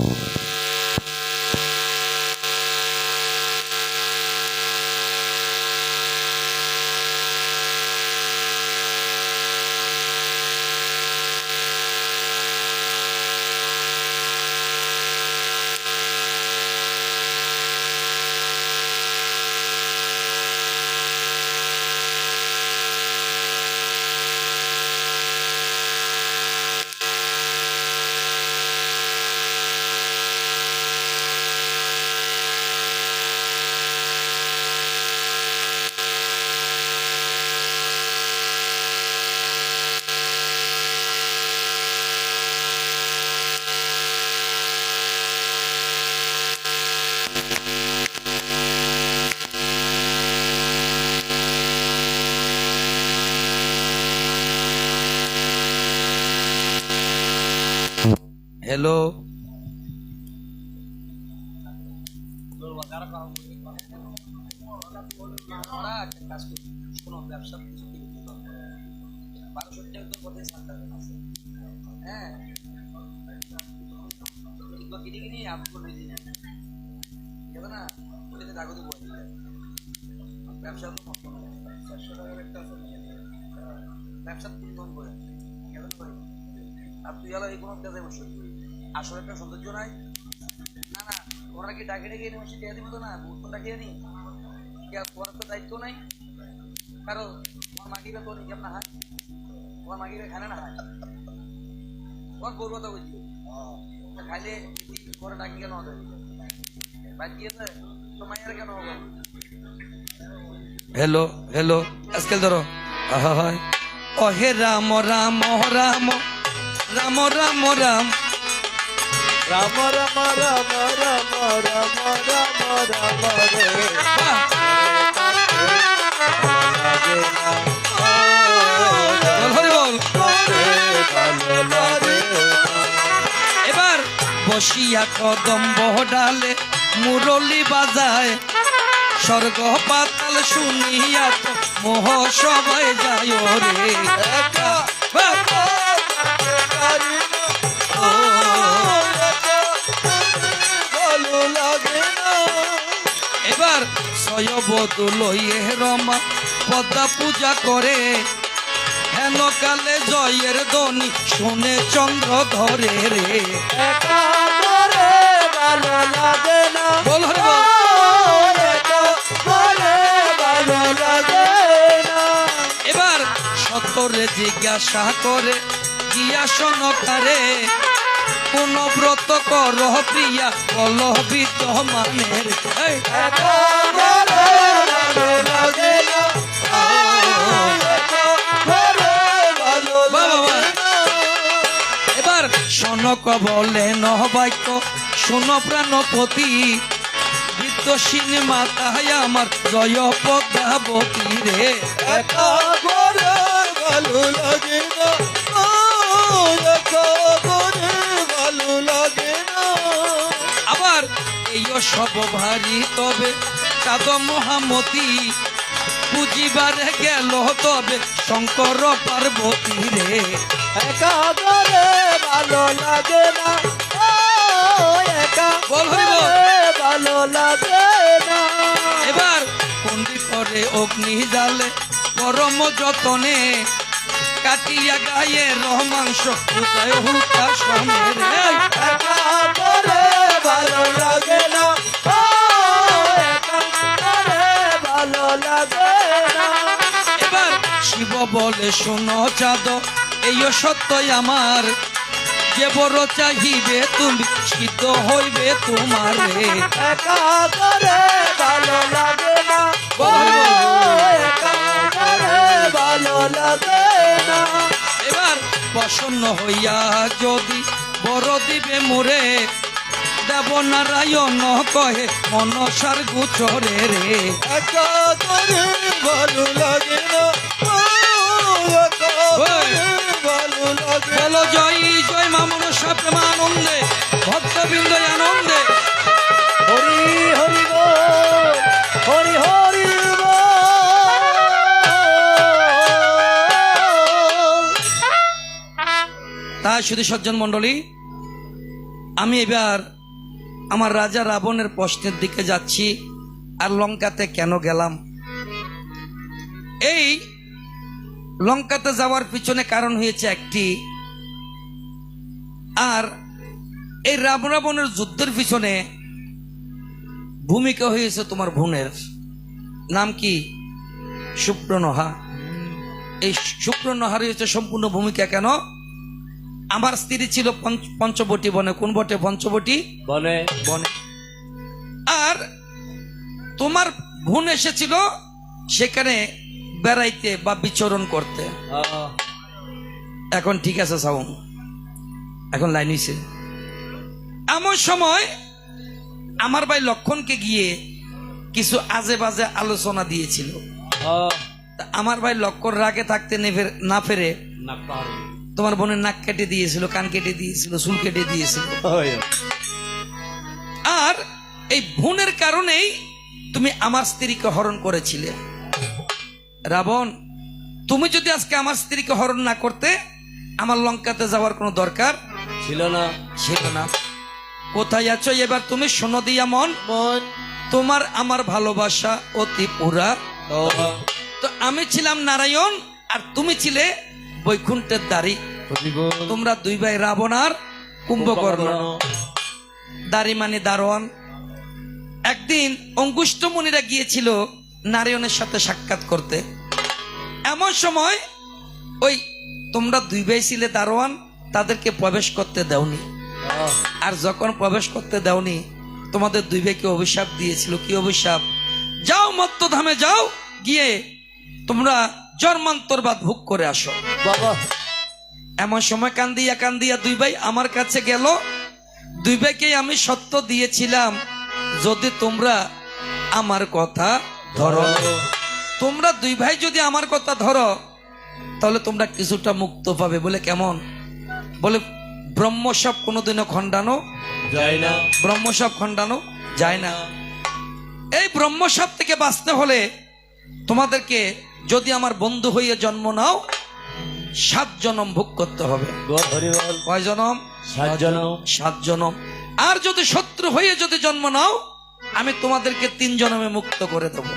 হ্যালো ব্যবসা আর তুই হলো এই কোনো কাজে বসে আসলে একটা সৌন্দর্য নাই। না না ওরা কি ডাকে ডেকে এনে বসে দিয়ে দিব তো না, মুহূর্ত ডাকিয়ে নি তোমার তো দায়িত্ব নাই কারো। তোমার মাগিবে তোর নিকে না হয়, তোমার মাগিবে খানে না হয়, তোমার বউর কথা বলছি খাইলে পরে ডাকি কেন হবে বাদ দিয়েছে তো মাইয়ার কেন হবে। হ্যালো হ্যালো আজকাল ধরো হয় ও হে রাম রাম রাম রাম রাম রাম রাম রাম রাম রাম রাম রাম রাম রে। হরি বল। ভালো লাগে এবার বসিয়া কদম বহডালে মুরলি বাজায়, স্বর্গ পাতাল শুনিয়া তো মোহ সবাই যায় রে। ভালো লাগে না। এবার সয়বধূ লইয়ে রমা পদ্মা পূজা করে, হেন কালে জয়ের ধ্বনি শুনে চন্দ্র ধরে রে। একা করে ভালো লাগে না, বল হরি বল। একা করে ভালো লাগে না। এবার সতরে জিজ্ঞাসা করে গিয়া সনকারে কোন ব্রত কর প্রিয়া কলবিত মানের এই, একা ঘরে ভালো লাগে না একা ঘরে ভালো লাগে না এবার সনক বলে নহবাক্য শোন প্রাণপতি বিদ্যসীন মাতায় আমার জয় পদ্মাবতী রে একা ঘরে ভালো লাগে না একা ঘরে ভালো লাগে না আবার এই সব ভারী তবে চাঁদ মহামতি বুঝিবারে গেল তবে শঙ্কর পার্বতী রে একা ঘরে ভালো লাগে না একা বল হরি বল। ঘরে ভালো লাগে না এবার কন্দি করে অগ্নি জালে পরম যতনে কাটিয়া গায়ে রহমাংস হুতায় হুতা সমের একা ঘরে ভালো লাগে না একা ঘরে ভালো লাগে না এবার শিব বলে শোনো চাঁদ এই সত্যই আমার যে বড় চাহিবে তুমি সিদ্ধ হইবে তোমার রে একা ঘরে ভালো লাগে না একা ঘরে ভালো লাগে না এবার প্রসন্ন হইয়া যদি বড় দিবে মোরে দেব নারায়ণ কহে মনসার গুচরে রে একা ঘরে ভালো লাগে না একা ঘরে ভালো লাগে বলো জয় জয় মা মনসা প্রেমানন্দে ভক্তবৃন্দ আনন্দে হরি হরি বল হরি হরি বল তাই শুধু সজ্জন মণ্ডলী আমি এবার আমার রাজা রাবণের প্রশ্নের দিকে যাচ্ছি আর লঙ্কাতে কেন গেলাম এই লঙ্কাতে যাওয়ার পিছনে কারণ হয়েছে একটি আর এই রাবণের যুদ্ধের পিছনে ভূমিকা হয়েছে তোমার বোনের নাম কি সুপ্রনহা এই সুপ্রনহার হয়েছে সম্পূর্ণ ভূমিকা কেন আমার স্ত্রী ছিল পঞ্চবটী বনে কোন বটে পঞ্চবটী বলে বনে আর তোমার বোন এসেছিল সেখানে বেড়াইতে বা বিচরণ করতে এখন ঠিক আছে সাউন এখন লাইন হইছে এমন সময় আমার ভাই লক্ষণকে গিয়ে কিছু আজে বাজে আলোচনা দিয়েছিল তা আমার ভাই লক্ষণ রাগে থাকতে না ফেরে তোমার বোনের নাক কেটে দিয়েছিল কান কেটে দিয়েছিল চুল কেটে দিয়েছিল আর এই বোনের কারণেই তুমি আমার স্ত্রীকে হরণ করেছিলে রাবণ তুমি যদি আজকে আমার স্ত্রীকে হরণ না করতে আমার লঙ্কাতে যাওয়ার কোনো দরকার ছিল না ছিল না কোথায় আছো এবার তুমি শোনো দিয়া মন মন তোমার আমার ভালোবাসা অতি পুরা তো আমি ছিলাম নারায়ণ আর তুমি ছিলে বৈকুণ্ঠের দাড়ি তোমরা দুই ভাই রাবণ আর কুম্ভকর্ণ দাড়ি মানে দারোয়ান একদিন অঙ্গুষ্ঠ মুনিরা গিয়েছিল নারায়ণের সাথে সাক্ষাৎ করতে এমন সময় ওই তোমরা দুই ভাই ছিলে দারোয়ান তাদেরকে প্রবেশ করতে দাওনি আর যখন প্রবেশ করতে দাওনি তোমাদের দুই ভাইকে অভিশাপ দিয়েছিল কি অভিশাপ যাও মত্তধামে যাও গিয়ে তোমরা জন্মান্তরবাদ ভোগ করে আসো বাবা এমন সময় কান্দিয়া কান্দিয়া দুই ভাই আমার কাছে গেল দুই ভাইকে আমি সত্য দিয়েছিলাম যদি তোমরা আমার কথা ধরো তোমরা দুই ভাই যদি আমার কথা ধরো তাহলে তোমরা কিছুটা মুক্ত পাবে বলে কেমন বলে ব্রহ্মসাপ কোনোদিনও খণ্ডানো যায় না ব্রহ্মসাপ খণ্ডানো যায় না এই ব্রহ্মসাপ থেকে বাঁচতে হলে তোমাদেরকে যদি আমার বন্ধু হয়ে জন্ম নাও 7 জনম ভোগ করতে হবে কয় জনম 7 জনম আর যদি শত্রু হয়ে যদি জন্ম নাও আমি তোমাদেরকে 3 জনমে মুক্ত করে দেবো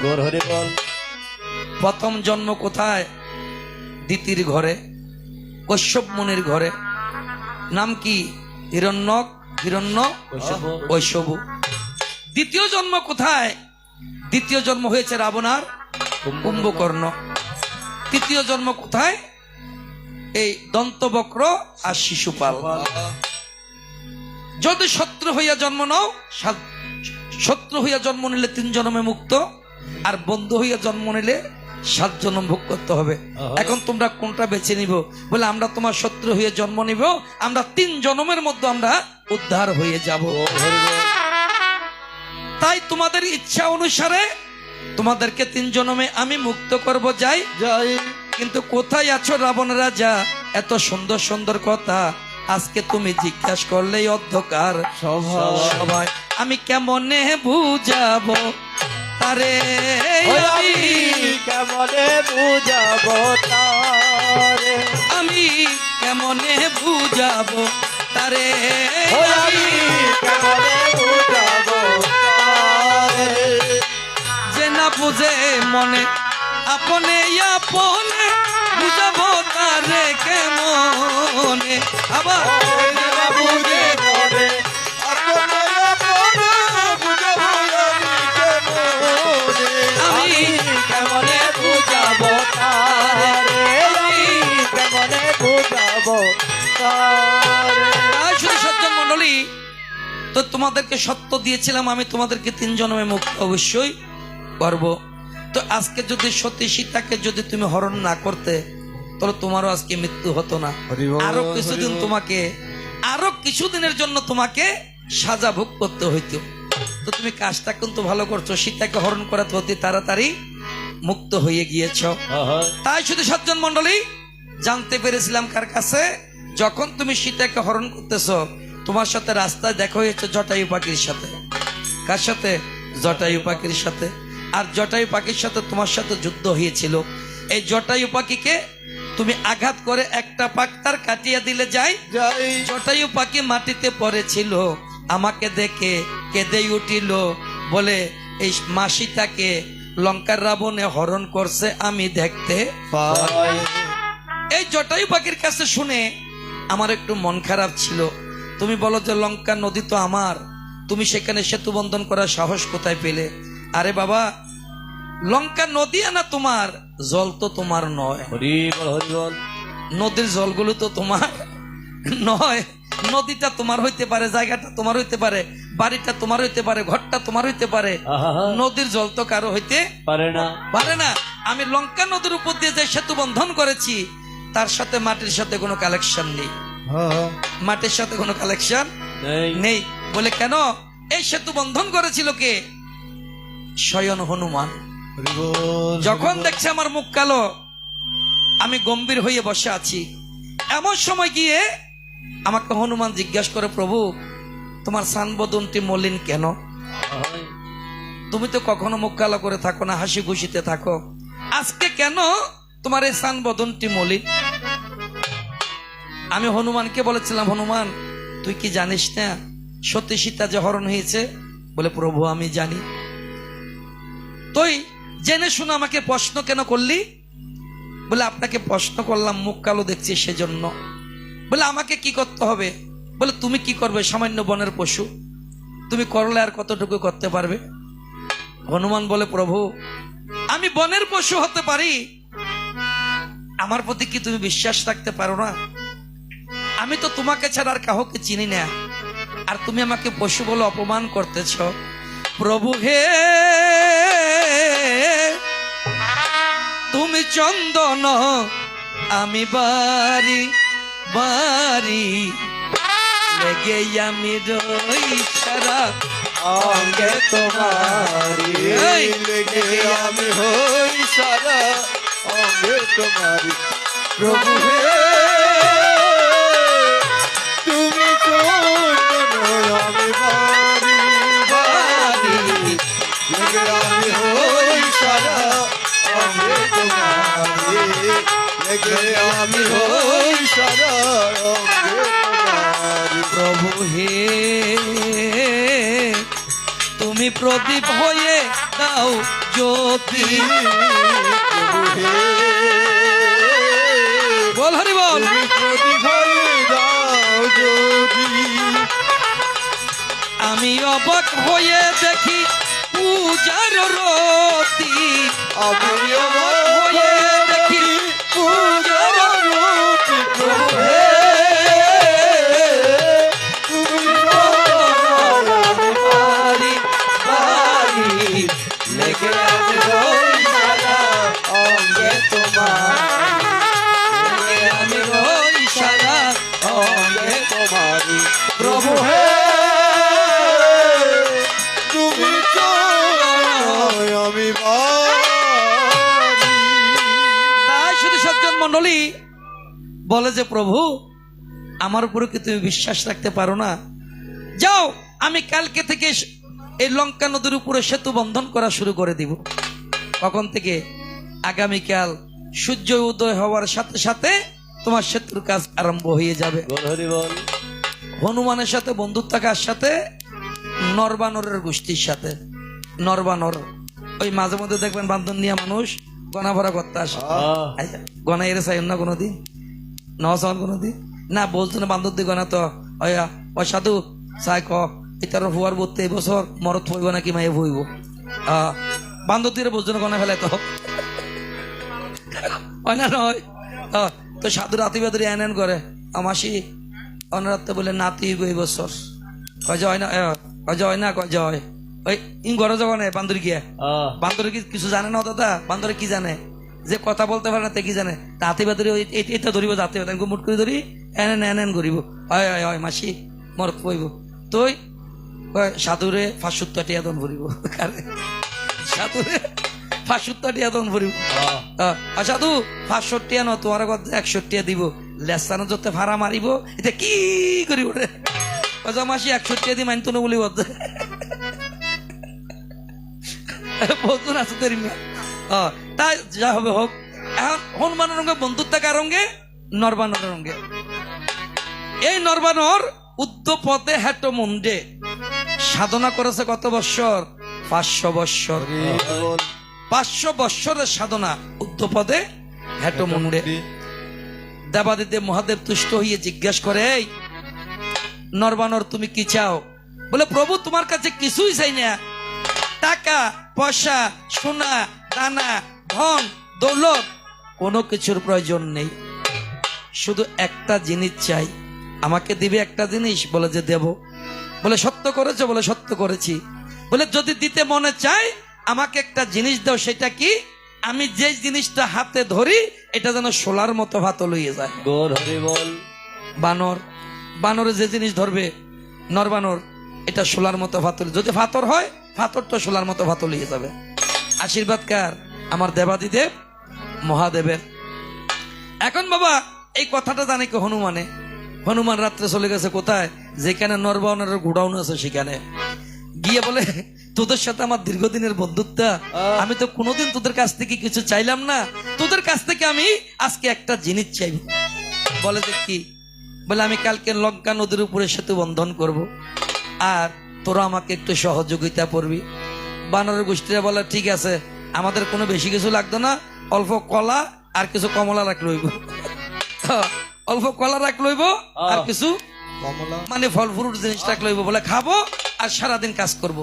প্রথম জন্ম কোথায় দিতির ঘরে কশ্যপ মুনির ঘরে নাম কি হিরণ্য কৈশব দ্বিতীয় জন্ম কোথায় দ্বিতীয় জন্ম হয়েছে রাবণ আর কুম্ভকর্ণ তৃতীয় জন্ম কোথায়? এই দন্তবক্র আর শিশুপাল। যদি শত্রু হইয়া জন্ম নাও, শত্রু হইয়া জন্ম নিলে 3 জন্মে মুক্ত, আর বন্ধু হইয়া জন্ম নিলে 7 জন্ম ভোগ করতে হবে। এখন তোমরা কোনটা বেছে নিব? বলে আমরা তোমার শত্রু হয়ে জন্ম নিব, আমরা 3 জন্মের মধ্যে আমরা উদ্ধার হয়ে যাব। তাই তোমাদের ইচ্ছা অনুসারে তোমাদেরকে 3 জন্মে আমি মুক্ত করব, যাই যাই। কিন্তু কোথায় আছো রাবণ রাজা? এত সুন্দর সুন্দর কথা আজকে তুমি জিজ্ঞাসা করলেই অন্ধকার সবাই। আমি কেমনে বুঝাবো তারে, আমি কেমনে বুঝাবো তারে, আমি কেমনে বুঝাবো তারে, আমি কেমনে বুঝাবো তারে। যে না বুঝে মনে আপনে আপনে বুঝাবো তারে কেমনে। আবার যে না বুঝে মনে আপনে আপনে বুঝাবো আমি কেমনে বুঝাবো তারে, আমি কেমনে বুঝাবো তারে। শুধু সজ্জন মন্ডলী, তো তোমাদেরকে সত্য দিয়েছিলাম আমি তোমাদেরকে 3 জন্মে মুক্ত অবশ্যই করব। তো আজকে যদি সতী সীতাকে যদি তুমি হরণ না করতে, তাহলে তোমারও আজকে মৃত্যু হতো না। আরো কিছুদিন তোমাকে, আরো কিছুদিনের জন্য তোমাকে সাজা ভোগ করতে হইতো। তো তুমি কাজটা কিন্তু ভালো করছো, সীতাকে হরণ করাতে অতি তাড়াতাড়ি মুক্ত হয়ে গিয়েছ। তাই শুধু সজ্জন মন্ডলী, জানতে পেরেছিলাম কার কাছে, যখন তুমি সীতাকে হরণ করতেছ তোমার সাথে রাস্তায় দেখা হয়েছে জটায়ু পাখির সাথে। কার সাথে? জটায়ু পাখির সাথে। আর জটায়ু পাখির সাথে তোমার সাথে যুদ্ধ হয়েছিল। এই জটায়ু পাখিকে তুমি আঘাত করে একটা পাক তার কাটিয়ে দিলে যাই, জটায়ু পাখি মাটিতে পড়েছিল, আমাকে দেখে কেঁদে উঠিল, বলে এই মাসিটাকে লঙ্কার রাবণে হরণ করছে আমি দেখতে পাই। এই জটায়ু পাখির কাছে শুনে আমার একটু মন খারাপ ছিল। তুমি বলো যে লঙ্কা নদী তো আমার, তুমি সেখানে সেতু বন্ধন করার সাহস কোথায় পেলে? আরে বাবা, লঙ্কা নদী না তোমার, জল তো তোমার নয়। নদীর জলগুলো তো তোমার নয়। নদীটা তোমার হইতে পারে, জায়গাটা তোমার হইতে পারে, বাড়িটা তোমার হইতে পারে, ঘরটা তোমার হইতে পারে, নদীর জল তো কারো হইতে পারে না। আমি লঙ্কা নদীর উপর দিয়ে যে সেতু বন্ধন করেছি, তার সাথে মাটির সাথে কোনো কালেকশন নেই। মাটির সাথে কোনো কালেকশন নেই। বলে কেন? এই সেতু বন্ধন করেছিল কে? স্বয়ং হনুমান। যখন দেখছে আমার মুখ কালো, আমি গম্ভীর হয়ে বসে আছি, এমন সময় গিয়ে আমাকে হনুমান জিজ্ঞাসা করে, প্রভু তোমার সানবদনটি মলিন কেন? তুমি তো কখনো মুখ কালো করে থাকো না, হাসি খুশিতে থাকো, আজকে কেন তোমার এই সানবদনটি মলিন? আমি হনুমানকে বলেছিলাম, হনুমান তুই কি জানিস না সতী সীতা যে হরণ হয়েছে? বলে প্রভু আমি জানি। তুই জেনে শুনে আমাকে প্রশ্ন কেন করলি? বলে আপনাকে প্রশ্ন করলাম মুখ কালো দেখছি সেজন্য। বলে আমাকে কি করতে হবে? বলে তুমি কি করবে? সামান্য বনের পশু, তুমি করলে আর কতটুকু করতে পারবে? হনুমান বলে প্রভু আমি বনের পশু হতে পারি, আমার প্রতি কি তুমি বিশ্বাস রাখতে পারো না? আমি তো তোমাকে ছাড়া আর কাউকে চিনি না, আর তুমি আমাকে পশু বলে অপমান করতেছ। প্রভু হে, তুমি চন্দন আমি বাড়ি বাড়ি, লেগে আমি রই সারা অঙ্গে তোমারি, লেগে আমি হই সারা অঙ্গে তোমারি। প্রভু হে, তুমি চন্দন আমি বাড়ি বাড়ি, লেগে আমি হই সারা অঙ্গে তোমারি, লেগে আমি হই সারা অঙ্গে তোমারি। প্রভু হে, তুমি প্রদীপ হয়ে দাও জ্যোতি। প্রভু হে, বল হরি বল। প্রদীপ হয়ে দাও জ্যোতি। আমি অবাক হয়ে দেখি পূজার রতি, আমি অবাক হয়ে দেখি মণ্ডলী বলে যে প্রভু আমার উপরে কি তুমি বিশ্বাস রাখতে পারো না? যাও, আমি কালকে থেকে এই লঙ্কা নদীর উপরে সেতু বন্ধন করা শুরু করে দিব। কখন থেকে? আগামীকাল সূর্য উদয় হওয়ার সাথে সাথে তোমার সেতুর কাজ আরম্ভ হয়ে যাবে। বল হরি বল। হনুমানের সাথে বন্ধুত্ব কার সাথে? নরবানরের গোষ্ঠীর সাথে। নরবানর ওই মাঝে মধ্যে দেখবেন বান্ধন নিয়ে মানুষ গনা ভরা করতে আসে। গনা এর চাই না কোনোদিন নন কোনোদিন না বলছো না বান্ধব দিয়ে গনা তো সাধু চাই ক এটার হওয়ার বলতে এবছর মরত হইব নাকি মাইয়ে হইব বান্ধব দিয়ে বলছো না গনা ফেলে তো হয় না নয়। তো সাধু রাতি বাদুরি এন করে আমাসি অনরাত্রে বলে নাতি হইব এই বছর কয় যে হয় না কয় যে হয় না কয় যে হয় ওই ইন ঘরে যখন বান্দর গিয়া বান্দরে কি কিছু জানে না দাদা? বান্দরে কি জানে? যে কথা বলতে পারে না তে কি জানে? হাতি বাদুরি এটা ধরিব যাতে মুট করে ধরি এন এন করিব হয় হয় হয় মাসি মরত পইব তুই সাধুরে 570 টাকা দন ভরিব সাধুরে 570 টাকা দন ভরিব সাধু 500 টাকা ন তোমার 100 টাকা দিব লেসানো যতে ভাড়া মারিব এটা কি করিব রে মাসি 100 টাকা দিয়ে মানতো না বলি বলতে বলতুন আছে তোর তাই যা হবে হোক। এখন হনুমানের রঙে বন্ধুত্ব কার রঙে? নরবানরের রঙে। এই নরবানর উদ্ধপদে হেট মুন্ডে সাধনা করেছে কত বৎসর? 500 বৎসর। 500 বৎসরের সাধনা উদ্ধপদে হেট মুন্ডে। দেবাদিদেব মহাদেব তুষ্ট হইয়ে জিজ্ঞাসা করে এই নরবানর তুমি কি চাও? বলে প্রভু তোমার কাছে কিছুই চাই না, টাকা পয়সা সোনা দানা ধন দৌলত কোনো কিছুর প্রয়োজন নেই, শুধু একটা জিনিস চাই। আমাকে দিবে একটা জিনিস? বলে যে দেব। বলে সত্য করেছো? বলে সত্য করেছি। বলে যদি দিতে মনে চাই আমাকে একটা জিনিস দাও। সেটা কি? আমি যে জিনিসটা হাতে ধরি এটা যেন সোলার মতো ভাতো লইয়ে যায়। বানর বানরে যে জিনিস ধরবে নরবানর এটা সোলার মতো ভাতল, যদি ভাতর হয় ভাতর তো সোলার মতো ভাতল লিয়ে যাবে। আশীর্বাদ কার? আমার দেবাদিদেব মহাদেবের। এখন বাবা এই কথাটা জানে কি হনুমানে? হনুমান রাত্রে চলে গেছে কোথায়? যেখানে নরবানরের গোডাউন আছে সেখানে গিয়ে বলে তোদের সাথে আমার দীর্ঘদিনের বন্ধুত্ব, আমি তো কোনোদিন তোদের কাছ থেকে কিছু চাইলাম না, তোদের কাছ থেকে আমি আজকে একটা জিনিস চাইব। বলে যে কি? বলে আমি কালকে লঙ্কা নদীর উপরে সেতু বন্ধন করব, আর তোরা আমাকে একটু সহযোগিতা করবি। বানরের গোষ্ঠীরা বলে ঠিক আছে, আমাদের কোনো বেশি কিছু লাগতো না, অল্প কলা আর কিছু কমলা রাখ লইব। অল্প কলা রাখ লইব আর কিছু মানে ফল ফ্রুট জিনিস রাখ লইব, বলে খাবো আর সারাদিন কাজ করব।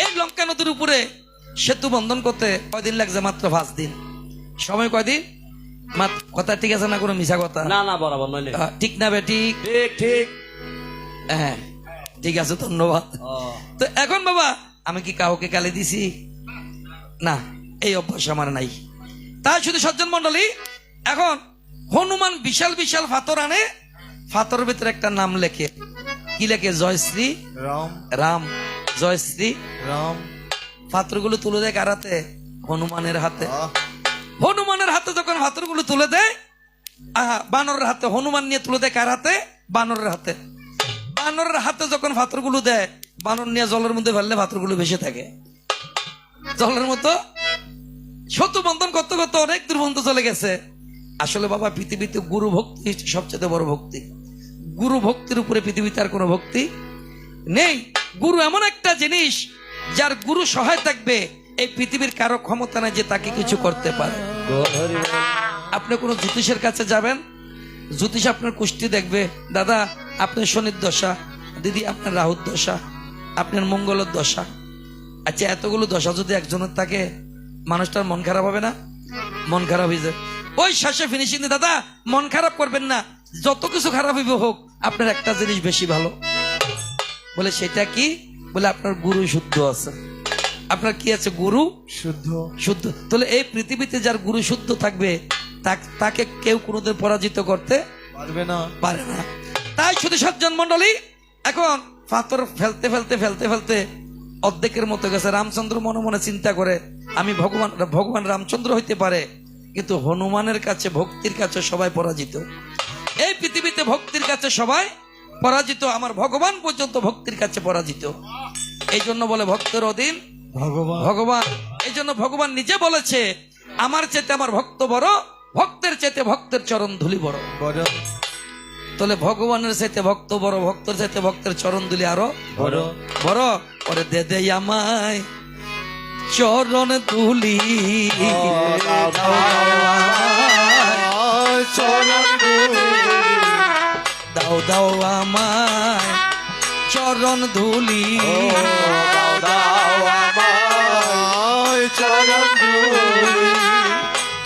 এই লঙ্কা নদীর উপরে সেতু বন্ধন করতে কয়দিন লাগছে? মাত্র 5 দিন। সময় কয়দিন? কথা ঠিক আছে না? কোনো মিছা কথা না না, বরাবর নইলে ঠিক না বে? ঠিক ঠিক ঠিক হ্যাঁ ঠিক আছে, ধন্যবাদ। তো এখন বাবা আমি কি কাউকে গালি দিছি? না, এই অভ্যাস আমার নাই। তাই শুধু সজ্জন মন্ডলী, এখন হনুমান বিশাল বিশাল ফাতর আনে, ফাতরের ভিতরে একটা নাম লেখে। কি লেখে? জয়শ্রী রাম। রাম জয়শ্রী রাম। ফাতরগুলো তুলে দেয় কার হাতে? হনুমানের হাতে। হনুমানের হাতে যখন ফাতরগুলো তুলে দেয় বানরের হাতে, হনুমান নিয়ে তুলে দেয় কার হাতে? বানরের হাতে। বানরের হাতে যখন ফাতরগুলো দেয়, বানর নিয়ে জলের মধ্যে ফেললে ফাতরগুলো ভেসে থাকে জলের মতো। সেতু বন্ধন করতে করতে অনেক দূর পর্যন্ত চলে গেছে। আসলে বাবা পৃথিবীতে গুরু ভক্তি সবচেয়ে বড় ভক্তি। গুরু ভক্তির উপরে পৃথিবীতে আর কোনো ভক্তি নেই। গুরু এমন একটা জিনিস, যার গুরু সহায় থাকবে এই পৃথিবীর কারো ক্ষমতা নাই যে তাকে কিছু করতে পারে। আপনি কোনো জ্যোতিষের কাছে যাবেন, জ্যোতিষ আপনার কুষ্টি দেখবে, দাদা আপনার শনির দশা, দিদি আপনার রাহুর দশা, আপনার মঙ্গলের দশা। আচ্ছা এতগুলো দশা যদি একজনের থাকে, মানুষটার মন খারাপ হবে না? মন খারাপ হয়ে যায়। ওই শেষে ফিনিশিং দাদা মন খারাপ করবেন না, যত কিছু খারাপ হইবে হোক, আপনার একটা জিনিস বেশি ভালো। বলে সেটা কি? বলে আপনার গুরু শুদ্ধ আছে। আপনার কি আছে? গুরু শুদ্ধ। শুদ্ধ। তাহলে এই পৃথিবীতে যার গুরু শুদ্ধ থাকবে তাকে কেউ কোনোদিন পরাজিত করতে পারবে না, পারে না। তাই শুধু সজ্জন মন্ডলী, এখন পাথর ফেলতে ফেলতে ফেলতে ফেলতে অর্ধেকের মতো গেছে। রামচন্দ্র মনে মনে চিন্তা করে আমি ভগবান রামচন্দ্র হইতে পারে, কিন্তু হনুমানের কাছে, ভক্তির কাছে সবাই পরাজিত। এই পৃথিবীতে ভক্তির কাছে সবাই পরাজিত, আমার ভগবান পর্যন্ত ভক্তির কাছে পরাজিত। এই জন্য বলে ভক্তের অধীন ভগবান। ভগবান। এই জন্য ভগবান নিজে বলেছে, আমার চেতে আমার ভক্ত বড়, ভক্তের চেতে ভক্তের চরণ ধুলি বড়। বড় তাহলে ভগবানের চাইতে ভক্ত বড়, ভক্তের চাইতে ভক্তের চরণ ধুলি আরো বড় বড়। ওরে দে দে আমায় চরণ ধুলি, দাও দাও আমায় চরণ ধুলি, দাও দাও আমায় চরণ ধুলি, দাও দাও আমায় চরণ ধুলি,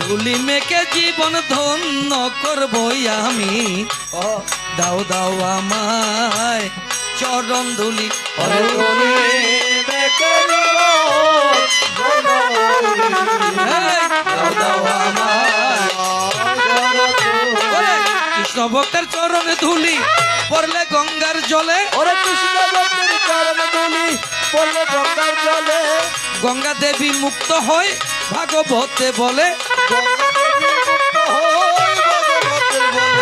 ধুলি মেকে জীবন ধন্য করবই আমি, দাও দাও আমায় চরণ ধুলি। ওরে ধুলি মেকে এই, দাও দাও আমায় ওরে, কৃষ্ণ ভক্তের চরণে ধুলি পড়লে গঙ্গার জলে, ওরে কৃষ্ণ ভক্তের চরণ ধুলি পড়লে গঙ্গার জলে, গঙ্গা দেবী মুক্ত হয় ভাগবতে বলে।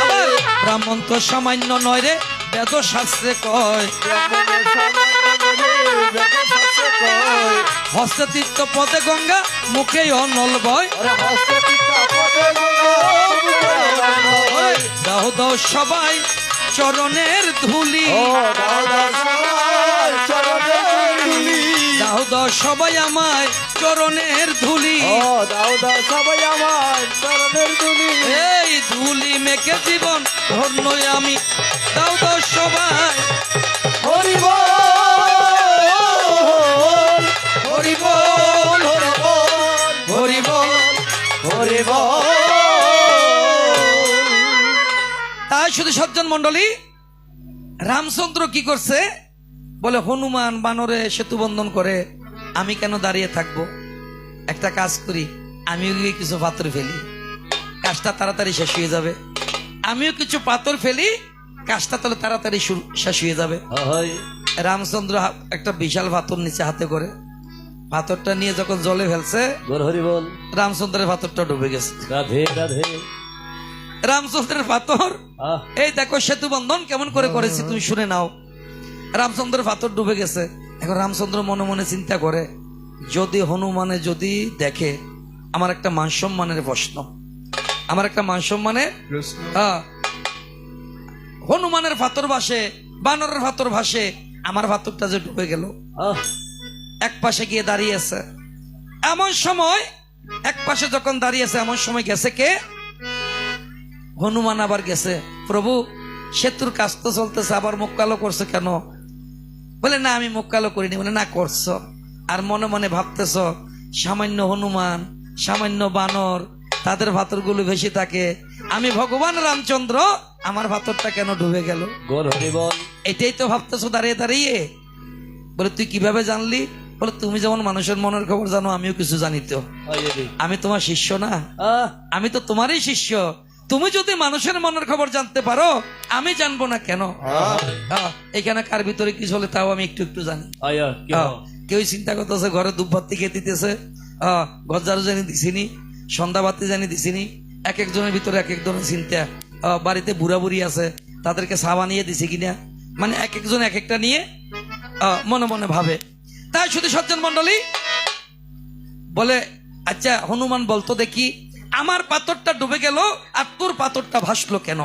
আবার ব্রাহ্মণ তো সামান্য নয় রে, বেদ শাস্ত্রে কয়, হস্তে তীর্থ পদে গঙ্গা মুখে অনল বয়। ওরে, দাও দাও সবাই চরণের ধুলি, দাও দাও সবাই আমায় চরণের ধুলি, এই ধুলি মেখে জীবন ধন্য আমি, দাও দাও সবাই হরি বল, হরি বল, হরি বল। তাই শুধু সজ্জন মন্ডলী, রামচন্দ্র কি করছে বলে, হনুমান বানরে সেতু বন্ধন করে, আমি কেন দাঁড়িয়ে থাকবো, একটা কাজ করি, আমিও গিয়ে কিছু পাথর ফেলি, কাজটা তাড়াতাড়ি শেষ হয়ে যাবে। আমিও কিছু পাথর ফেলি, কাজটা তাহলে তাড়াতাড়ি শেষ হয়ে যাবে। রামচন্দ্র একটা বিশাল পাথর নিচে হাতে করে, পাথরটা নিয়ে যখন জলে ফেলছে, রামচন্দ্রের পাথরটা ডুবে গেছে। রাধে রাধে। রামচন্দ্রের পাথর, এই দেখো সেতু বন্ধন কেমন করে করেছি, তুমি শুনে নাও। রামচন্দ্রের পাথর ডুবে গেছে। এখন রামচন্দ্র মনে মনে চিন্তা করে, যদি হনুমানে যদি দেখে, আমার একটা মান সম্মানের প্রশ্ন, আমার একটা মান সম্মানের, হনুমানের পাথর ভাসে, বানরের পাথর ভাসে, আমার পাথরটা যে ডুবে গেল। এক পাশে গিয়ে দাঁড়িয়েছে, এমন সময় এক পাশে যখন দাঁড়িয়েছে, এমন সময় গেছে কে, হনুমান আবার গেছে। প্রভু, সেতুর কাজ তো চলতেছে, আবার মুখ কালো করছে কেন? বলে, না আমি মুখ কালো করিনি। বলে, না করছো। আর মনে মনে ভাবতেছ, সামান্য হনুমান, সামান্য বানর, তাদের পাথরগুলো ভেসে থাকে, আমি ভগবান রামচন্দ্র, আমার পাথরটা কেন ডুবে গেল? এটাই তো ভাবতেছো দাঁড়িয়ে দাঁড়িয়ে। বলে, তুই কিভাবে জানলি? বলে, তুমি যেমন মানুষের মনের খবর জানো, আমিও কিছু জানি তো। আমি তোমার শিষ্য না? আমি তো তোমারই শিষ্য। তুমি যদি মানুষের মনের খবর জানতে পারো, আমি জানবো না কেন? এখানে কার ভিতরে কি চলে তাও আমি একটু একটু জানি। কেউ চিন্তা করতেছে ঘরে ধূপবাতি খেয়ে দিতেছে, গজ্জারও জানি দিছিনি, সন্ধ্যাবাতি জানি দিছিনি, এক একজনের ভিতরে এক এক ধরনের চিন্তা। বাড়িতে বুড়া বুড়ি আছে, তাদেরকে চা বানিয়ে দিছে কিনা, মানে এক একজন এক একটা নিয়ে মনে মনে ভাবে। তাই শুধু সজ্জন মন্ডলী বলে, আচ্ছা হনুমান বলতো দেখি, আমার পাথরটা ডুবে গেল আর তোর পাথরটা ভাসলো কেন?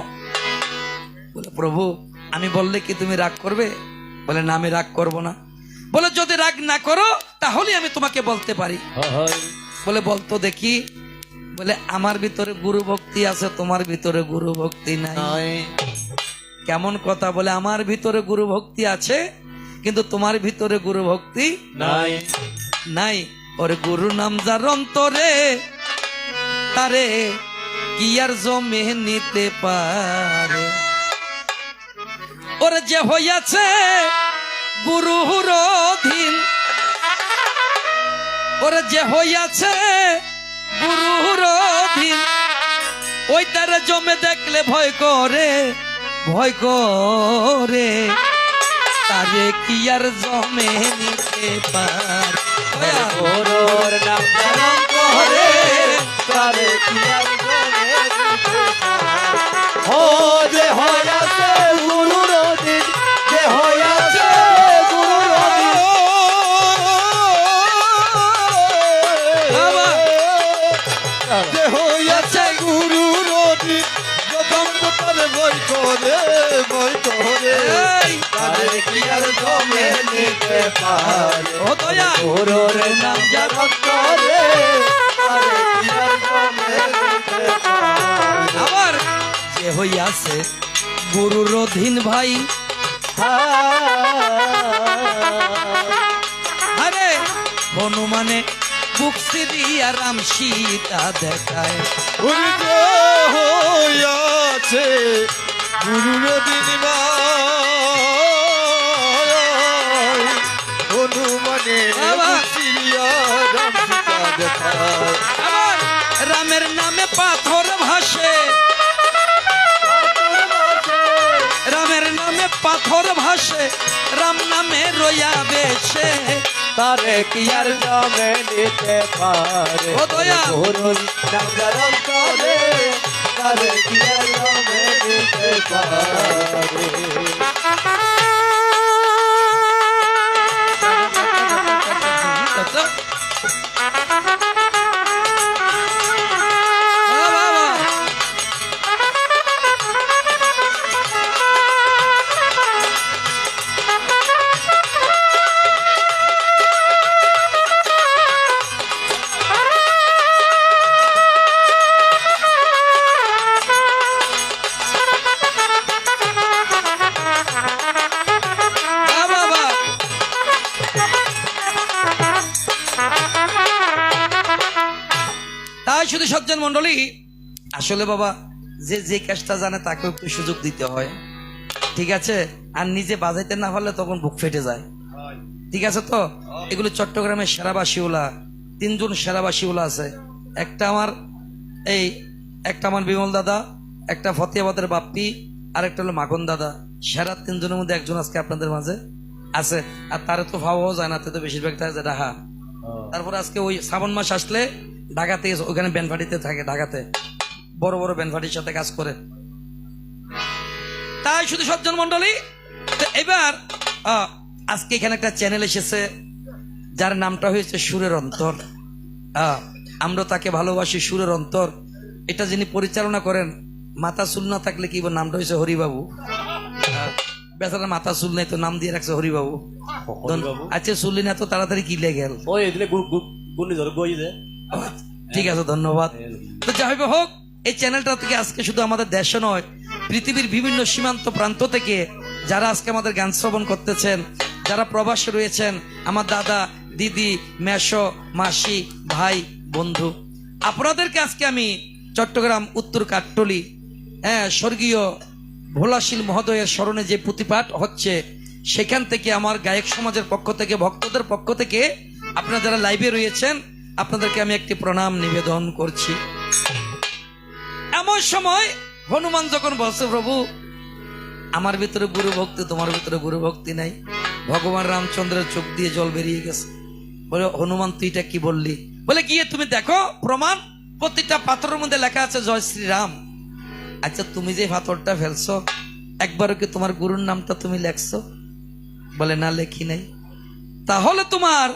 বলে, প্রভু আমি বললে কি তুমি রাগ করবে? বলে, না আমি রাগ করব না। বলে, যদি রাগ না করো তাহলে আমি তোমাকে বলতে পারি। বলে, বলতো দেখি। বলে, আমার ভিতরে গুরু ভক্তি আছে, তোমার ভিতরে গুরু ভক্তি নাই। কেমন কথা? বলে, আমার ভিতরে গুরু ভক্তি আছে, কিন্তু তোমার ভিতরে গুরু ভক্তি নাই। নাই। ওরে গুরু নাম যার অন্তরে, তারে কি আর জমে নিতে পারে? ওরে যে হইয়াছে গুরুর অধীন, ওরে যে হইয়াছে গুরুর অধীন, ওই তারে জমে দেখলে ভয় করে, ভয় করে, তারে কি আর জমে নিতে পারে? নাম করে তারে কি আর জমে দিতে ও যে হইয়াছে গুরুর অধীন, যে হইয়াছে গুরুর অধীন, বাবা যে হইয়াছে গুরুর অধীন, জগম্বতারে বই করে এই তাদের কি আর জমে নিতে পারে ও দয়া গুরুর নাম জপ করে তাদের কি আর জমে নিতে পারে আবার যে হইয়াছে গুরুর অধীন ভাই আরে হনুমানে বুক সিরিয়া রাম সীতা দেখায় হইয়াছে গুরুর দিন হনুমানে বাবা। দেখায় আবার রামের নামে পাথর ভাসে, রামের নামে পাথর ভাসে, রাম নামে রইয়া বেছে তারে কি আর জমে নিতে পারে ও দয়া। গুরুর নাম জপ করে তারে কি আর জমে নিতে পারে বাবা তাই শুধু সজ্জন মন্ডলী আসলে বাবা যে যে কাজটা জানে তাকে একটু সুযোগ দিতে হয়, ঠিক আছে? আর নিজে বাজাইতে না পারলে তখন বুক ফেটে যায়, ঠিক আছে? তো এগুলো চট্টগ্রামের সেরাবাসীওলা, তিনজন সেরাবাসীওলা আছে, একটা আমার একটা আমার বিমল দাদা, একটা ফতেহাবাদের বাপ্পি, আর একটা হলো মাখন দাদা। সেরা তিনজনের মধ্যে একজন আজকে আপনাদের মাঝে আছে, আর তারা তো ভাবাও যায় না, তো বেশিরভাগ থাকে যে ঢাকা। তারপর আজকে ওই শ্রাবণ মাস আসলে ঢাকাতে ওখানে ব্যানফাটিতে থাকে, ঢাকাতে বড় বড় ব্যানফাটির সাথে কাজ করে। তাই শুধু সজ্জন মন্ডলী, তো এবার আজকে এখানে একটা চ্যানেল এসেছে যার নামটা হয়েছে সুরের অন্তর। আমরা তাকে ভালোবাসি, সুরের অন্তর। এটা যিনি পরিচালনা করেন, মাথা চুল না থাকলে কি নামটা হয়েছে হরিবাবু। বেচারা মাথা চুল নেই তো নাম দিয়ে রাখছে হরিবাবু। আচ্ছা চুলি না তো তাড়াতাড়ি কি লেগে গেল। ঠিক আছে, ধন্যবাদ। তো যাই হোক, এই চ্যানেলটা থেকে আজকে শুধু আমাদের দেশে নয়, পৃথিবীর বিভিন্ন সীমান্ত প্রান্ত থেকে যারা আজকে আমাদের গান শ্রবণ করতেছেন, যারা প্রবাসে রয়েছেন, আমার দাদা দিদি মেশো মাসি ভাই বন্ধু, আপনাদেরকে আজকে আমি চট্টগ্রাম উত্তর কাট্টলি স্বর্গীয় ভোলাশীল মহোদয়ের স্মরণে যে পুঁথিপাঠ হচ্ছে সেখান থেকে আমার গায়ক সমাজের পক্ষ থেকে, ভক্তদের পক্ষ থেকে, আপনারা যারা লাইভে রয়েছেন আপনাদেরকে আমি একটি প্রণাম নিবেদন করছি। এমন সময় হনুমান যখন বলছে, প্রভু আমার ভিতরে গুরু ভক্তি, তোমার ভিতরে গুরু ভক্তি নাই, ভগবান রামচন্দ্রের চোখ দিয়ে জল বেরিয়ে গেছে। বলে হনুমান তুই এটা কি বললি? বলে গিয়ে তুমি দেখো প্রমাণ, প্রতিটা পাথরের মধ্যে লেখা আছে জয় শ্রীরাম। আচ্ছা তুমি যে পাথরটা ফেলছো একবারও কি তোমার গুরুর নামটা তুমি লেখছো? বলে না, লেখি নাই। তাহলে তোমার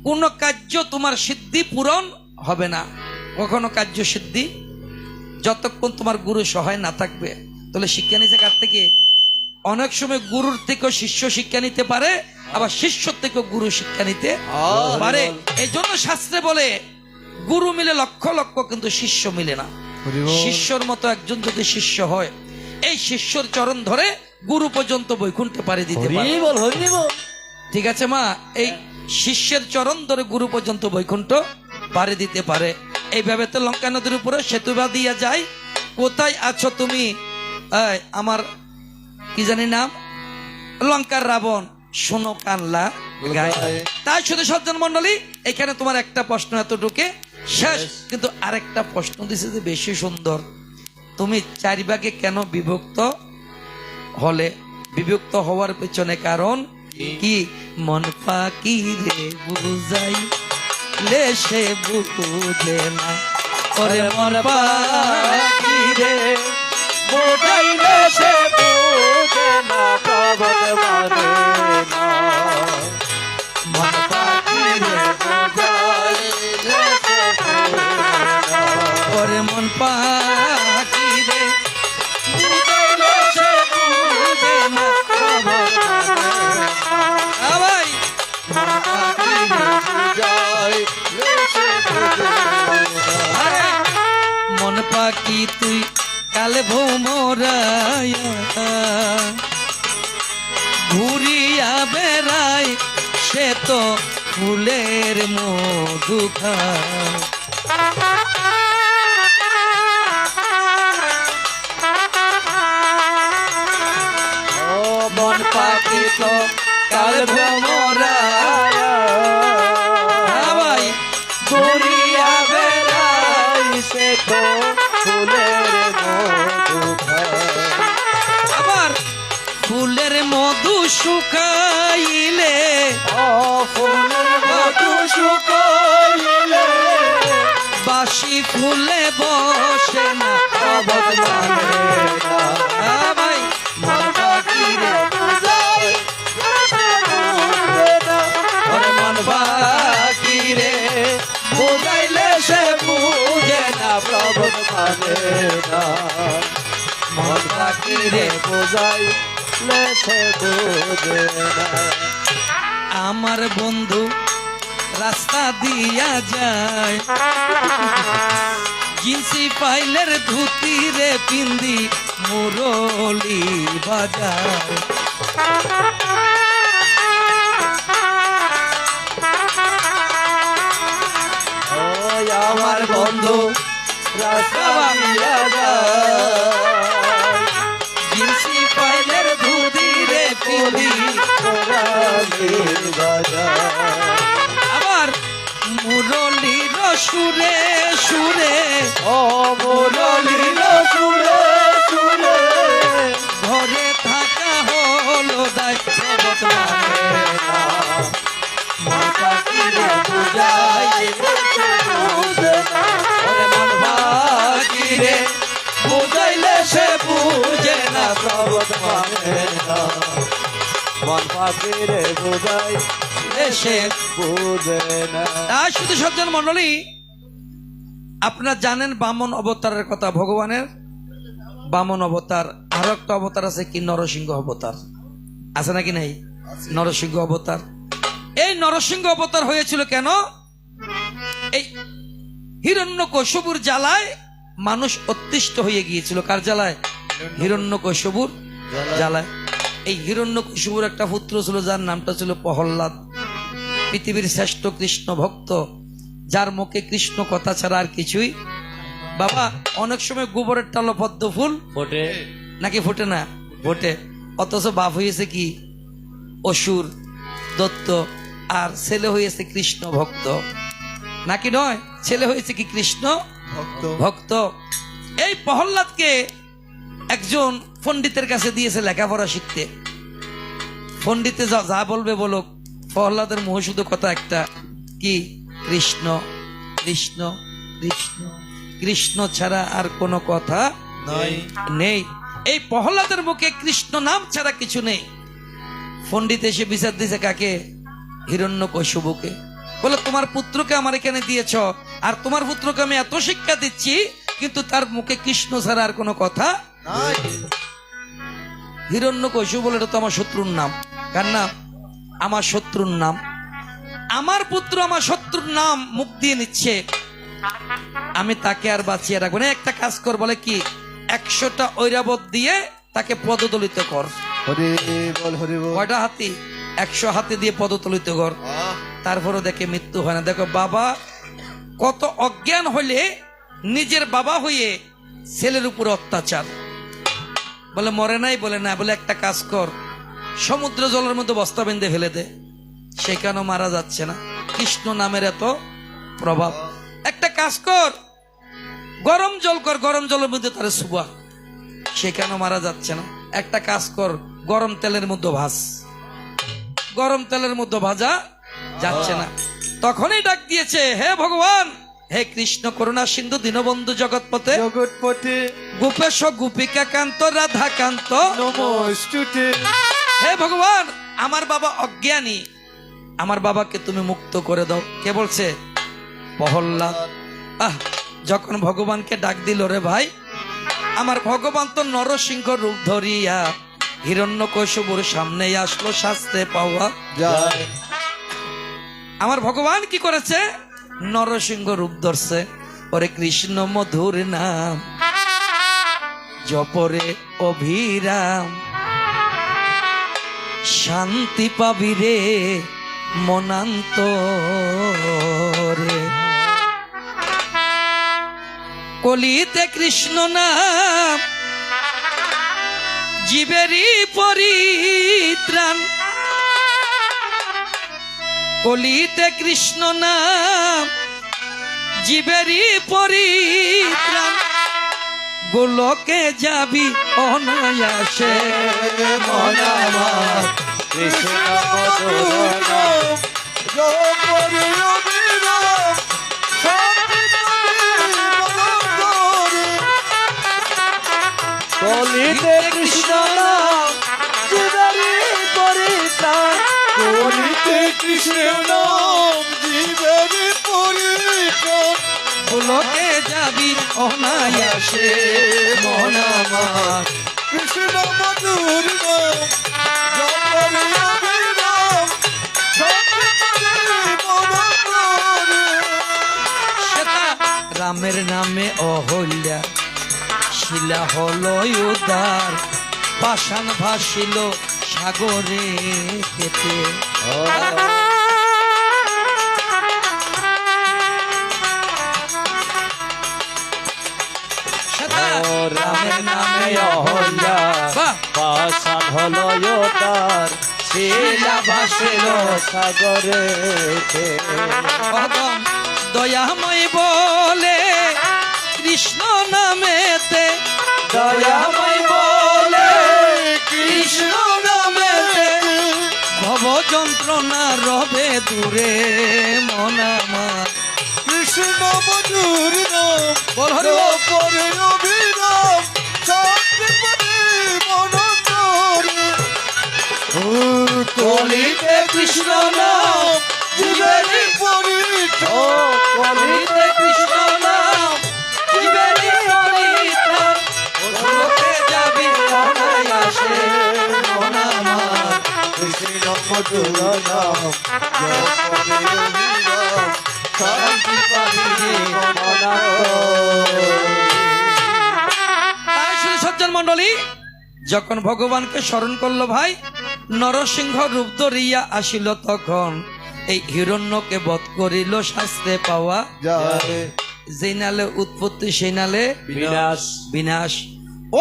কোন কার্য তোমার সিদ্ধি পূরণ হবে না। কখনো কার্য সিদ্ধি যতক্ষণ তোমার গুরু সহায় না থাকবে। তাহলে শিক্ষা নিতে কার থেকে? অনেক সময় গুরুর থেকেও শিষ্য শিক্ষা নিতে পারে, আবার শিষ্য থেকেও গুরু শিক্ষা নিতে পারে। এই জন্য শাস্ত্রে বলে গুরু মিলে লক্ষ লক্ষ, কিন্তু শিষ্য মিলে না। শিষ্যর মতো একজন যদি শিষ্য হয়, এই শিষ্যর চরণ ধরে গুরু পর্যন্ত বৈকুণ্ঠে পাড়ি দিতে পারে। ঠিক আছে মা? এই শিষ্যের চরণ ধরে গুরু পর্যন্ত বৈকুণ্ঠ পাড়ি দিতে পারে। এইভাবে তো লঙ্কা নদীর উপরে সেতু বাঁধিয়া যায়। কোথায় আছো তুমি আমার কি জানি নাম, লঙ্কার রাবণ, শোনো কানলা গায়। তাই শুধু সজ্জন মন্ডলী, এখানে তোমার একটা প্রশ্ন এতটুকু শেষ, কিন্তু আরেকটা প্রশ্ন দিছে যে বেশি সুন্দর। তুমি 4 ভাগে কেন বিভক্ত হলে? বিভক্ত হওয়ার পেছনে কারণ কি? মন পাকি রে বুঝাই লে সে বুঝে না, ওরে মন পাখি রে বুঝাইলে সে বুঝে না প্রভত মানে না মন পাখি রে বুঝাইলে সে বুঝে না ওরে মন পাখি রে বুঝাইলে সে বুঝে না ভাই মন পাখি রে বুঝাইলে সে বুঝে না আরে মন পাখি তুই কালে ভোমরায়া ঘুরিয়া বেড়াই সে তো ফুলের মধু খায় ও মন পাখি তো কাল ভ্রমরায়া ভাই ঘুরিয়া বেড়াই সে তো ফুলের মধু খায় আবার ফুলের মধু শুকাইলে ও ফুলের মধু শুকাইলে বাসি ফুলে বসে না প্রভত মানে না ভাই মন পাখি রে বুঝাই সে বুঝে না ওরে মন পাখি রে বুঝাইলে সে বুঝে না প্রভত মানে না মন পাখি রে বুঝাইলে সে বুঝে না আমার বন্ধু রাস্তা দিয়া যায় জিন্সি পাইলের ধুতি রে পিন্দি মুরলি বাজায় ওই আমার বন্ধু রাস্তা দিয়া যায় জিন্সি পাইলের ধুতি রে পিন্দি কোরালি বাজায় আবার মুরলির সুরে সুরে ও মুরলির সুরে সুরে ঘরে থাকা হলো দায় প্রভত মানে না। মন পাখি রে বুঝাই বুঝে না ওরে মন পাখি রে বুঝাইলে সে বুঝে না প্রভত মানে না মন পাখি রে বুঝাই সে বুঝে না তাই শুধু সজ্জন মন্ডলী আপনারা জানেন বামন অবতারের কথা ভগবানের বামন অবতার আরো একটা অবতার আছে কি নরসিংহ অবতার আছে নাকি নাই নরসিংহ অবতার এই নরসিংহ অবতার হয়েছিল কেন এই হিরণ্যকশিপুর জ্বালায় মানুষ অতিষ্ঠ হয়ে গিয়েছিল কার জ্বালায় হিরণ্যকশিপুর জ্বালায় এই হিরণ্যকশিপুর একটা পুত্র ছিল যার নামটা ছিল প্রহ্লাদ পৃথিবীর শ্রেষ্ঠ কৃষ্ণ ভক্ত যার মুখে কৃষ্ণ কথা ছাড়া আর কিছুই বাবা অনেক সময় গোবরের টালো পদ্ম ফুল ফোটে নাকি ফোটে না ফোটে অথচ বাপ হয়েছে কি অসুর দত্ত আর ছেলে হয়েছে কৃষ্ণ ভক্ত নাকি নয় ছেলে হয়েছে কি কৃষ্ণ ভক্ত এই প্রহ্লাদকে একজন পণ্ডিতের কাছে দিয়েছে লেখাপড়া শিখতে পণ্ডিতে যা বলবে বলুক প্রহ্লাদের মুখ শুধু কথা একটা কি কৃষ্ণ কৃষ্ণ কৃষ্ণ কৃষ্ণ ছাড়া আর কোনো কথা নেই এই প্রহ্লাদের মুখে কৃষ্ণ নাম ছাড়া কিছু নেই পণ্ডিত এসে বিচার দিয়েছে কাকে হিরণ্যকশিপুকে বলে তোমার পুত্রকে আমার এখানে দিয়েছ আর তোমার পুত্রকে আমি এত শিক্ষা দিচ্ছি কিন্তু তার মুখে কৃষ্ণ ছাড়া আর কোনো কথা হিরণ্যকশিপু বলে এটা তো আমার শত্রুর নাম কার নাম আমার শত্রুর নাম আমার পুত্র আমার শত্রুর নাম মুখ দিয়ে নিচ্ছে আমি তাকে আর বাঁচিয়ে রাখবো না একটা কাজ কর বলে কি 100টা ঐরাবত দিয়ে তাকে পদদলিত কর হরি বল হরি বল কয়টা হাতি 100 হাতি দিয়ে পদদলিত কর তারপরে দেখে মৃত্যু হয় না দেখো বাবা কত অজ্ঞান হলে নিজের বাবা হয়ে ছেলের উপর অত্যাচার বলে মরে নাই বলে না বলে একটা কাজ কর সমুদ্র জলের মধ্যে বস্তা বেঁধে ফেলে দে সেখানেও মারা যাচ্ছে না কৃষ্ণ নামের এত প্রভাব একটা কাজ কর গরম জল কর গরম জলের মধ্যে তার সুবা সেখানেও মারা যাচ্ছে না একটা কাজ কর গরম তেলের মধ্যে ভাজ গরম তেলের মধ্যে ভাজা যাচ্ছে না তখনই ডাক দিয়েছে হে ভগবান হে কৃষ্ণ করুণা সিন্ধু দীনবন্ধু জগৎপতে জগৎপতি গোপেশ গোপিকা কান্ত রাধা কান্ত নমস্তুতে। হে ভগবান, আমার বাবা অজ্ঞানী, আমার বাবাকে তুমি মুক্ত করে দাও। কে বলছে? প্রহ্লাদ। যখন ভগবানকে ডাক দিল রে ভাই, আমার ভগবান তো নরসিংহ রূপ ধরিয়া হিরণ্যকশিপুর সামনে আসলো শাস্ত্রে পাওয়া। জয় আমার ভগবান কি করেছে? নরসিংহ রূপ ধরছে। ওরে কৃষ্ণ মধুর নাম জপরে অভিরাম, শান্তি পাবি রে মনান্তরে। কলিতে কৃষ্ণ নাম জীবেরই পরিত্রাণ, কলিতে কৃষ্ণ নাম জীবেরই পরিত্রাণ। গোলকে যাবি অনায়াসে মন আমার। কৃষ্ণ মধুর নাম জপরে অভিরাম, শান্তি পাবি মনান্তরে। কলিতে কৃষ্ণ নাম জীবেরই পরিত্রাণ, কলিতে কৃষ্ণ নাম জীবেরই পরিত্রাণ। গোলকে যাবি অনায়াসে মন আমার। কৃষ্ণ মধুর নাম জপরে অভিরাম, শান্তি পাবি মনান্তরে। সেটা রামের নামে অহল্যা শিলা হলো উদার, পাষাণ ভাসিল সাগরে কেটে। সেটা রামের নামে অহল্যা বাহ, পাষাণ হলো তার, শিলা ভাসিল সাগরে। ভগবান দয়াময় বলে কৃষ্ণ নামেতে, দয়াময় বলে কৃষ্ণ নামেতে ভব যন্ত্রণা রবে দূরে মন আমার। কৃষ্ণ মধুর নাম বল হরি বল। জপরে অভিরাম, শান্তি পাবি মনান্তরে। কলিতে কৃষ্ণ নাম জীবেরই পরিত্রাণ, কলিতে কৃষ্ণ নাম জীবেরই পরিত্রাণ। গোলকে যাবি অনায়াসে মন আমার। কৃষ্ণ মধুর নাম জপরে অভিরাম, শান্তি পাবি মনান্তরে। তাই শ্রী সজ্জন মন্ডলী, যখন ভগবানকে স্মরণ করলো ভাই, নরসিংহ রূপ ধরিয়া আসিল, তখন এই হিরণ্যকে বধ করিল শাস্ত্রে পাওয়া। জয় যেই নালে উৎপত্তি সেই নালে বিনাশ। বিনাশ।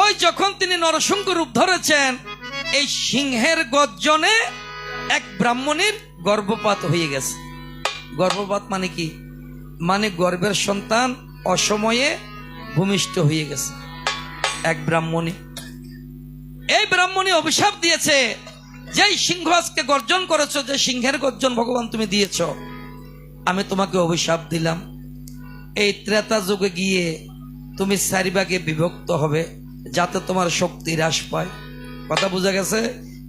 ওই যখন তিনি নরসিংহ রূপ ধরেছেন, এই সিংহের গর্জনে এক ব্রাহ্মণীর গর্ভপাত হয়ে গেছে। গর্ভপাত মানে কি? মানে গর্ভের সন্তান অসময়ে ভূমিষ্ঠ হয়ে গেছে এক ব্রাহ্মণী। এই ব্রাহ্মণী অভিশাপ দিয়েছে, যেই সিংহ আজকে গর্জন করেছো, যে সিংহের গর্জন ভগবান তুমি দিয়েছ, আমি তোমাকে অভিশাপ দিলাম, এই ত্রেতা যুগে গিয়ে তুমি চারিভাগে বিভক্ত হবে, যাতে তোমার শক্তি হ্রাস পায়। কথা বোঝা গেছে?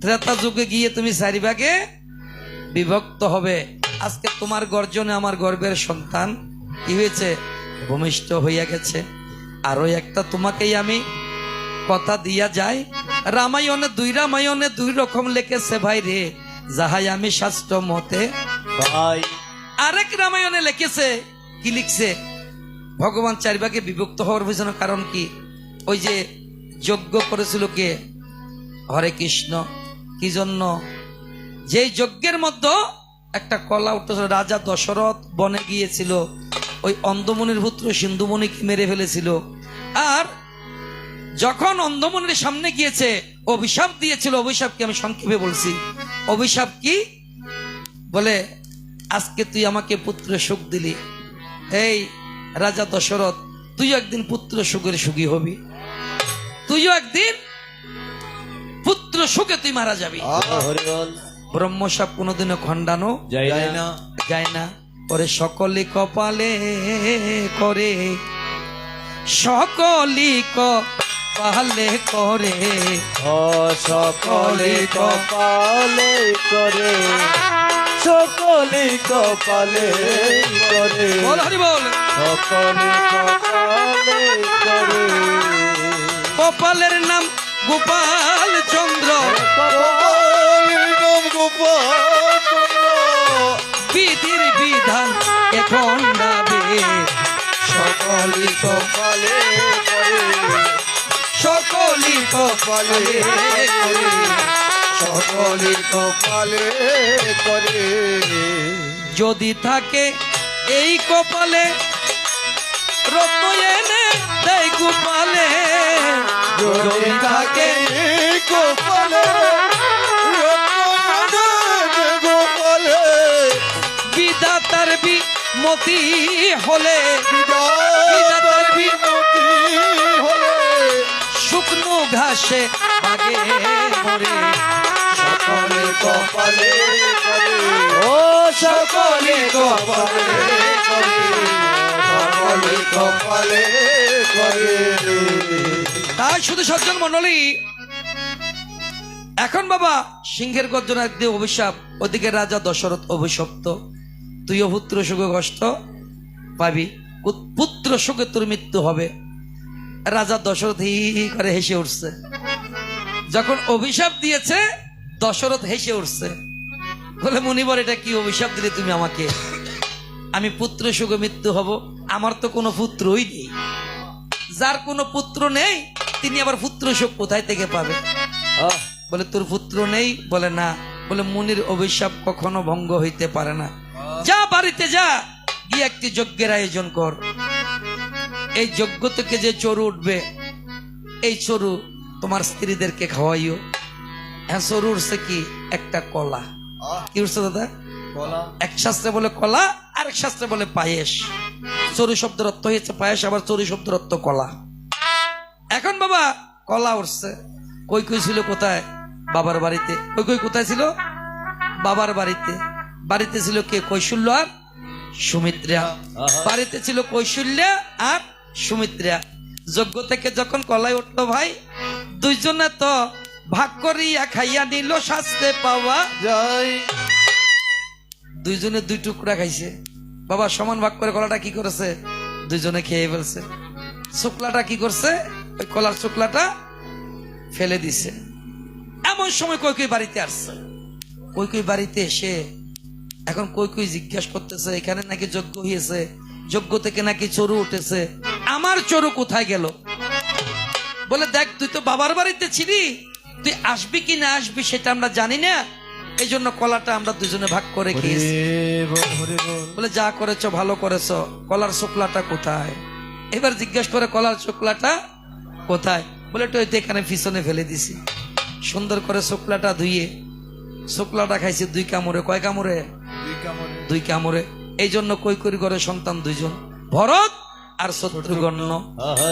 ত্রেতা যুগে গিয়ে তুমি চারিভাগে বিভক্ত হবে। আজকে তোমার গর্জনে আমার গর্ভের সন্তান কি হয়েছে? ভূমিষ্ঠ হইয়া গেছে। আরো একটা তোমাকেই আমি কথা দিয়া যায়, রামায়ণে দুই রকম লেখেছে ভাই রে, যাহাই আমি শাস্ত্র মতে। ভাই আরেক রামায়ণে লিখেছে, কি লিখছে? ভগবান চারিভাগে বিভক্ত হওয়ার পিছনে কারণ কি? ওই যে যজ্ঞ করেছিল কে? হরে কৃষ্ণ। কি জন্য? যেই যজ্ঞের মধ্যে একটা কলা উঠতেছিল, রাজা দশরথ বনে গিয়েছিল, ওই অন্ধমুনির পুত্র সিন্ধুমণিকে মেরে ফেলেছিল। আর যখন অন্ধমুনির সামনে গিয়েছে, অভিশাপ দিয়েছিল। অভিশাপ কি আমি সংক্ষেপে বলছি। অভিশাপ কি? বলে, আজকে তুই আমাকে পুত্র সুখ দিলি, এই রাজা দশরথ, তুই একদিন পুত্র সুখের সুখী হবি, তুইও একদিন পুত্র সুখে তুই মারা যাবি। হরি বল। ব্রহ্মসাপ কোনোদিনও খণ্ডানো যায় না। যায় না। ওরে সকলি কপালে করে, সকলি কপালে করে, ও সকলে কপালে করে, সকলে কপালে করে, বল হরি বল। সকলে কপালে করে। কপালের নাম গোপাল চন্দ্র, কপালের নাম গোপাল চন্দ্র, বিধির বিধান এখন দাবে, সকলি কপালে করে, সকলি কপালে করে, সকলি কপালে করে। যদি থাকে এই কপালে রত্ন এনে দেয় গোপালে, যদি থাকে গোপালে, গোপালে, বিধাতার বিমতি হলে, বিধাতার বিমতি হলে, শুকনো ঘাসে আগে মরে, সকলে কপালে করে, ও সকলে কপালে করে, সকলে কপালে করে। তাই শুধু সজ্জন মন্ডলী, এখন বাবা সিংহের গর্জনা দিয়ে অভিশাপ, ওদিকে রাজা দশরথ অভিশপ্ত, তুইও পুত্র সুখে কষ্ট পাবি, পুত্র সুখে তোর মৃত্যু হবে। রাজা দশরথ হি করে হেসে উঠছে, যখন অভিশাপ দিয়েছে দশরথ হেসে উঠছে, বলে মুনিবর এটা কি অভিশাপ দিলে তুমি আমাকে, আমি পুত্র সুখে মৃত্যু হব, আমার তো কোনো পুত্রই নেই, যার কোনো পুত্র নেই তিনি আবার পুত্র সুখ কোথায় থেকে পাবে? বলে তোর পুত্র নেই? বলে না। বলে মুনির অভিশাপ কখনো ভঙ্গ হইতে পারে না, যা বাড়িতে যা, গিয়ে একটি যজ্ঞের আয়োজন কর, এই যজ্ঞ থেকে যে চরু উঠবে এই চরু তোমার স্ত্রীদেরকে খাওয়াইও। হ্যাঁ, চরু উঠছে কি? একটা কলা। কি উঠছে দাদা? এক শাস্ত্রে বলে কলা, আরেক শাস্ত্রে বলে পায়েস। চরু শব্দের অর্থ হয়েছে পায়েস, আবার চরু শব্দের অর্থ কলা। এখন বাবা কলা উঠছে, কই কই ছিল কোথায়? বাবার বাড়িতে। কই কই কোথায় ছিল? বাবার বাড়িতে। বাড়িতে ছিল কে? কৌশল্য আর সুমিত্রা। বাড়িতে ছিল কৌশল্য আর সুমিত্রা। যজ্ঞ থেকে যখন কলাই উঠলো ভাই, দুইজনে তো ভাগ করিয়া খাইয়া নিল শাস্তে পাওয়া জয়। দুইজনে দুই টুকরা খাইছে বাবা, সমান ভাগ করে কলাটা কি করেছে? দুইজনে খেয়ে ফেলছে। শুক্লাটা কি করছে? ওই কলার শুক্লাটা ফেলে দিছে। এমন সময় কই কই বাড়িতে আসছে। কই কই বাড়িতে এসে এখন কই কই জিজ্ঞাসা করতেছে, এখানে নাকি যজ্ঞ হয়েছে, যজ্ঞ থেকে নাকি চরু উঠেছে, আমার চরু কোথায় গেল? বলে দেখ, তুই তো বাবার বাড়িতে ছিলি, তুই আসবি কি না আসবি সেটা আমরা জানি না, এই জন্য কলাটা আমরা দুজনে ভাগ করে খেয়েছি। বলে যা করেছো ভালো করেছো, কলার শুক্লাটা কোথায়? এবার জিজ্ঞেস করে কলার শুক্লাটা কোথায়? বলে তো এখানে পিছনে ফেলে দিছি। সুন্দর করে শুক্লাটা ধুইয়ে শুক্লাটা খাইছে দুই কামড়ে। কয় কামড়ে? দুই কামড়ে। এই জন্য কৈকরি করে সন্তান দুইজন, ভরত আর শত্রুঘ্ন।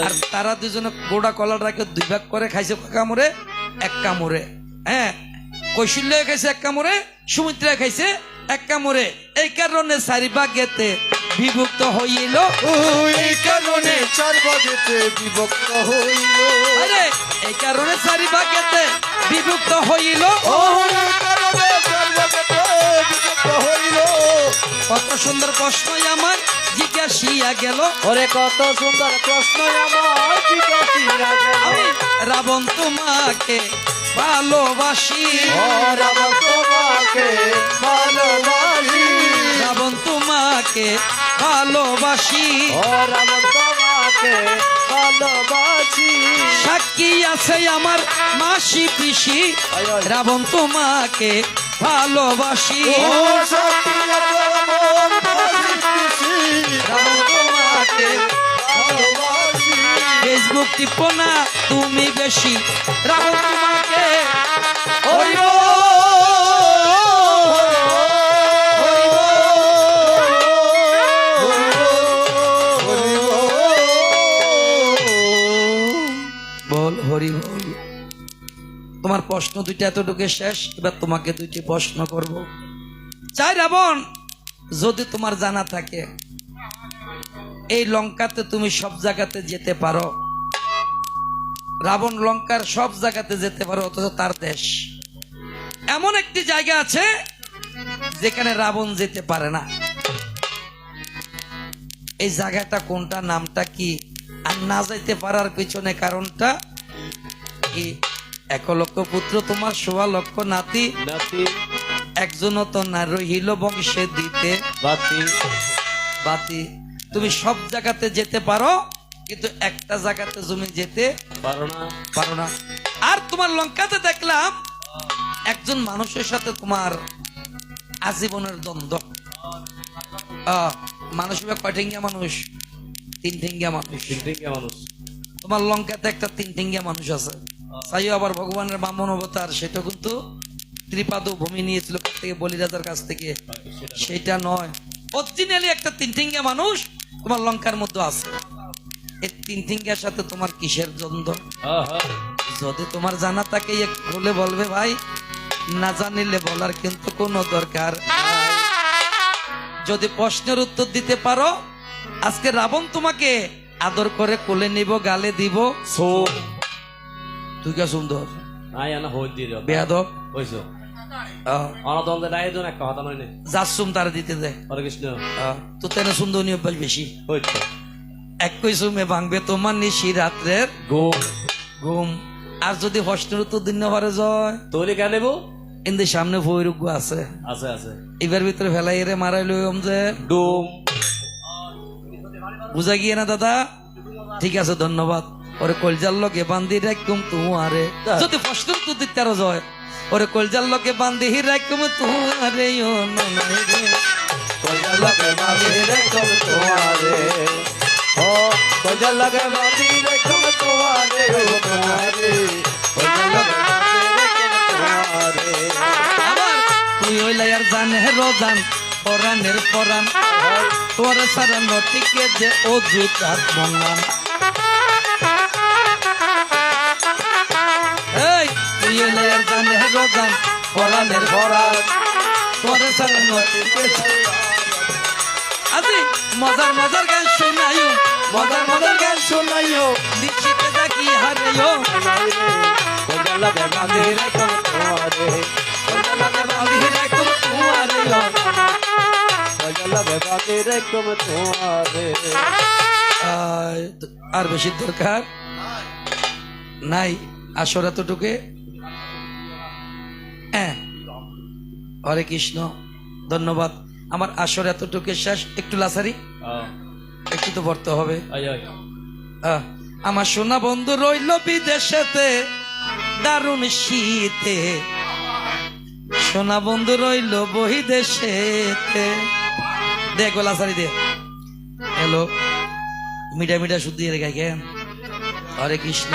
আর তারা দুজনে গোড়া কলাটাকে দুই ভাগ করে খাইছে কয় কামড়ে? এক কামড়ে। হ্যাঁ, কৌশল্য খাইছে এক কামড়ে, সুমিত্রা খাইছে এক কামড়ে। এই কারণে চারি ভাগেতে বিভক্ত হইল, এই কারণে চার ভাগেতে বিভক্ত হইল। আরে এই কারণে চারি ভাগেতে বিভক্ত হইল। এই কারণে চার ভাগেতে বিভক্ত হইল। কত সুন্দর প্রশ্ন আমার জিজ্ঞাসিয়া গেল, ওরে কত সুন্দর প্রশ্ন আমার জিজ্ঞাসিয়া গেল। আমি রাবণ তোমাকে ভালোবাসি, ও রাবণ তোমাকে ভালোবাসি, রাবণ তোমাকে ভালোবাসি, ও রাবণ তোমাকে ভালোবাসি। সাক্ষী আছে আমার মাসি পিসি, রাবণ তোমাকে ভালোবাসি, ও সাক্ষী আছে আমার মাসি পিসি, রাবণ তোমাকে ভালোবাসি। ফেসবুক টিপো না তুমি বেশি, রাবণ তোমাকে হরি বল, হরি বল, হরি বল। তোমার প্রশ্ন দুইটা এতটুকু শেষ, এবার তোমাকে দুইটি প্রশ্ন করব। চাই রাবণ, যদি তোমার জানা থাকে এই লঙ্কাতে তুমি সব জায়গাতে যেতে পারো, রাবণ লঙ্কার সব জায়গাতে যেতে পারো, অথচ তার দেশ এমন একটি জায়গা আছে যেখানে রাবণ যেতে পারে না। এই জায়গাটা কোনটা, নামটা কি, আর না যাইতে পারার পিছনে কারণটা কি? 1 লক্ষ পুত্র তোমার 16 লক্ষ নাতি, নাতি একজনও তো না রহিল বংশে দিতে বাতি বাতি। তুমি সব জায়গাতে যেতে পারো, কিন্তু একটা জায়গাতে তুমি যেতে পারো না। আর তোমার লঙ্কাতে দেখলাম একজন মানুষের সাথে তোমার আজীবনের দ্বন্দ্ব। মানুষ কয় ঠেঙ্গিয়া মানুষ? 3 ঠেঙ্গিয়া মানুষ। তিনটিঙ্গা মানুষ। তোমার লঙ্কাতে একটা 3 ঠেঙ্গিয়া মানুষ আছে। চাইও আবার ভগবানের বামন অবতার, সেটা কিন্তু ত্রিপাদ ভূমি নিয়েছিল কাছ থেকে, বলিরাজার কাছ থেকে। সেটা নয়, অরিজিনালি একটা 3 ঠেঙ্গিয়া মানুষ তোমার লঙ্কার মধ্যে আছে। এই 3 ঠেঙ্গিয়ার সাথে তোমার কিসের দ্বন্দ্ব? যদি তোমার জানা থাকে একটু বলে বলবে ভাই, না জানিলে বলার কিন্তু কোনো দরকার নাই। যদি প্রশ্নের উত্তর দিতে পারো, আজকে রাবণ তোমাকে আদর করে কোলে নিব, গালে দিব। তুই কে সুন্দর বেয়াদব যাচ্ছুম তার দিতে দে। হরে কৃষ্ণ। তো তেনে সুন্দর অভ্যাস বেশি। এক কইসুমে ভাঙবে তোমার নিশি রাত্রের ঘুম। আর যদি প্রশ্নের উত্তর দিন না পারে জয় তোলে কেন নেবো? কিন্তু সামনে ভৈরুগ্য আছে, আছে এবার ভিতরে ফেলাই রে মারাই লইম যে ডুম। বুঝা গিয়ে না দাদা? ঠিক আছে, ধন্যবাদ। ওরে কলজার লগে বান্ধি রাখুম তুয়ারে, যদি প্রশ্ন উত্তর দিতে আরো জয়, ওরে কলজার লগে বান্ধি রাখুম তুয়ারে, ও ননাই রে কলজার লগে বাঁধি রাখুম তোমারে, ও কলজার লগে বাঁধি রাখুম তোমারে, ও তোমারে কলজার লগে বাঁধি রাখুম তোমারে। আবার তুই হইলাই আর জানে রোজান পরাণের পরাণ, তোর সারা নটিকে যে অযুতার মঙ্গান। এই তুই হইলাই আর জানে রোজান পরাণের পরাণ, তোর সারা নটিকে। আজি মজার মজার গান শোনাইও, মজার মজার গান শোনাইও, নিশ্চিত থাকি হারাইও। কলজার লগে বাঁধি রাখুম তোমারে, কলজার লগে বাঁধি রাখুম তোমারে, কলজার লগে বাঁধি রাখুম তোমারে। আর বেশি দরকার নাই, আসর এতটুকে। হ্যাঁ, হরে কৃষ্ণ, ধন্যবাদ। আমার আসর এতটুকু শেষ। একটু লাসারি, একটু তো পড়তে হবে। আমার সোনা বন্ধু রইল বিদেশেতে, দারুণ শীতে, সোনা বন্ধু রইল বহিদেশেতে। দে গোলা সারি দে। হ্যালো, মিঠা মিঠা শুদ্ধি রেখা কেন? হরে কৃষ্ণ।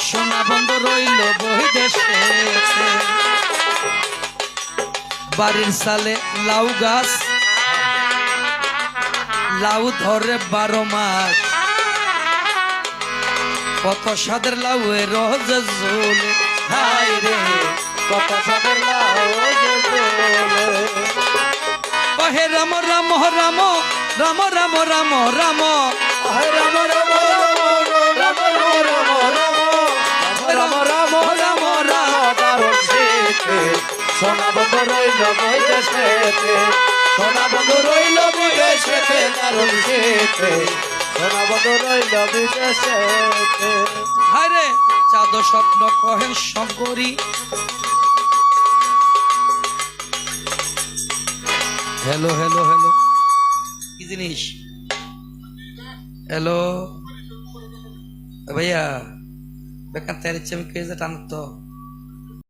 সোনা বন্ধু রইল বহিদেশেতে, বাড়ির সালে লাউ গাছ, লাউ ধরে 12 মাস, কত সাদের লাউ এ রোজ ঝোলে, হাই রে কত সাদের লাউ জ্বলে, কহে রাম রাম রাম রাম রাম রাম রাম, হে রাম রাম রাম রাম রাম রাম রাম রাম দারুণ শীতে, সোনা বন্ধু রইল বিদেশেতে, সোনা বন্ধু রইল বিদেশেতে, দারুণ শীতে, সোনা বন্ধু রইল বিদেশেতে। হায় রে চাঁদ স্বপ্ন কহে শঙ্করী। হ্যালো হ্যালো হ্যালো, কি জিনিস? হ্যালো ভাইয়া, বেকার তের ইচ্ছে আমি কে যে টানত।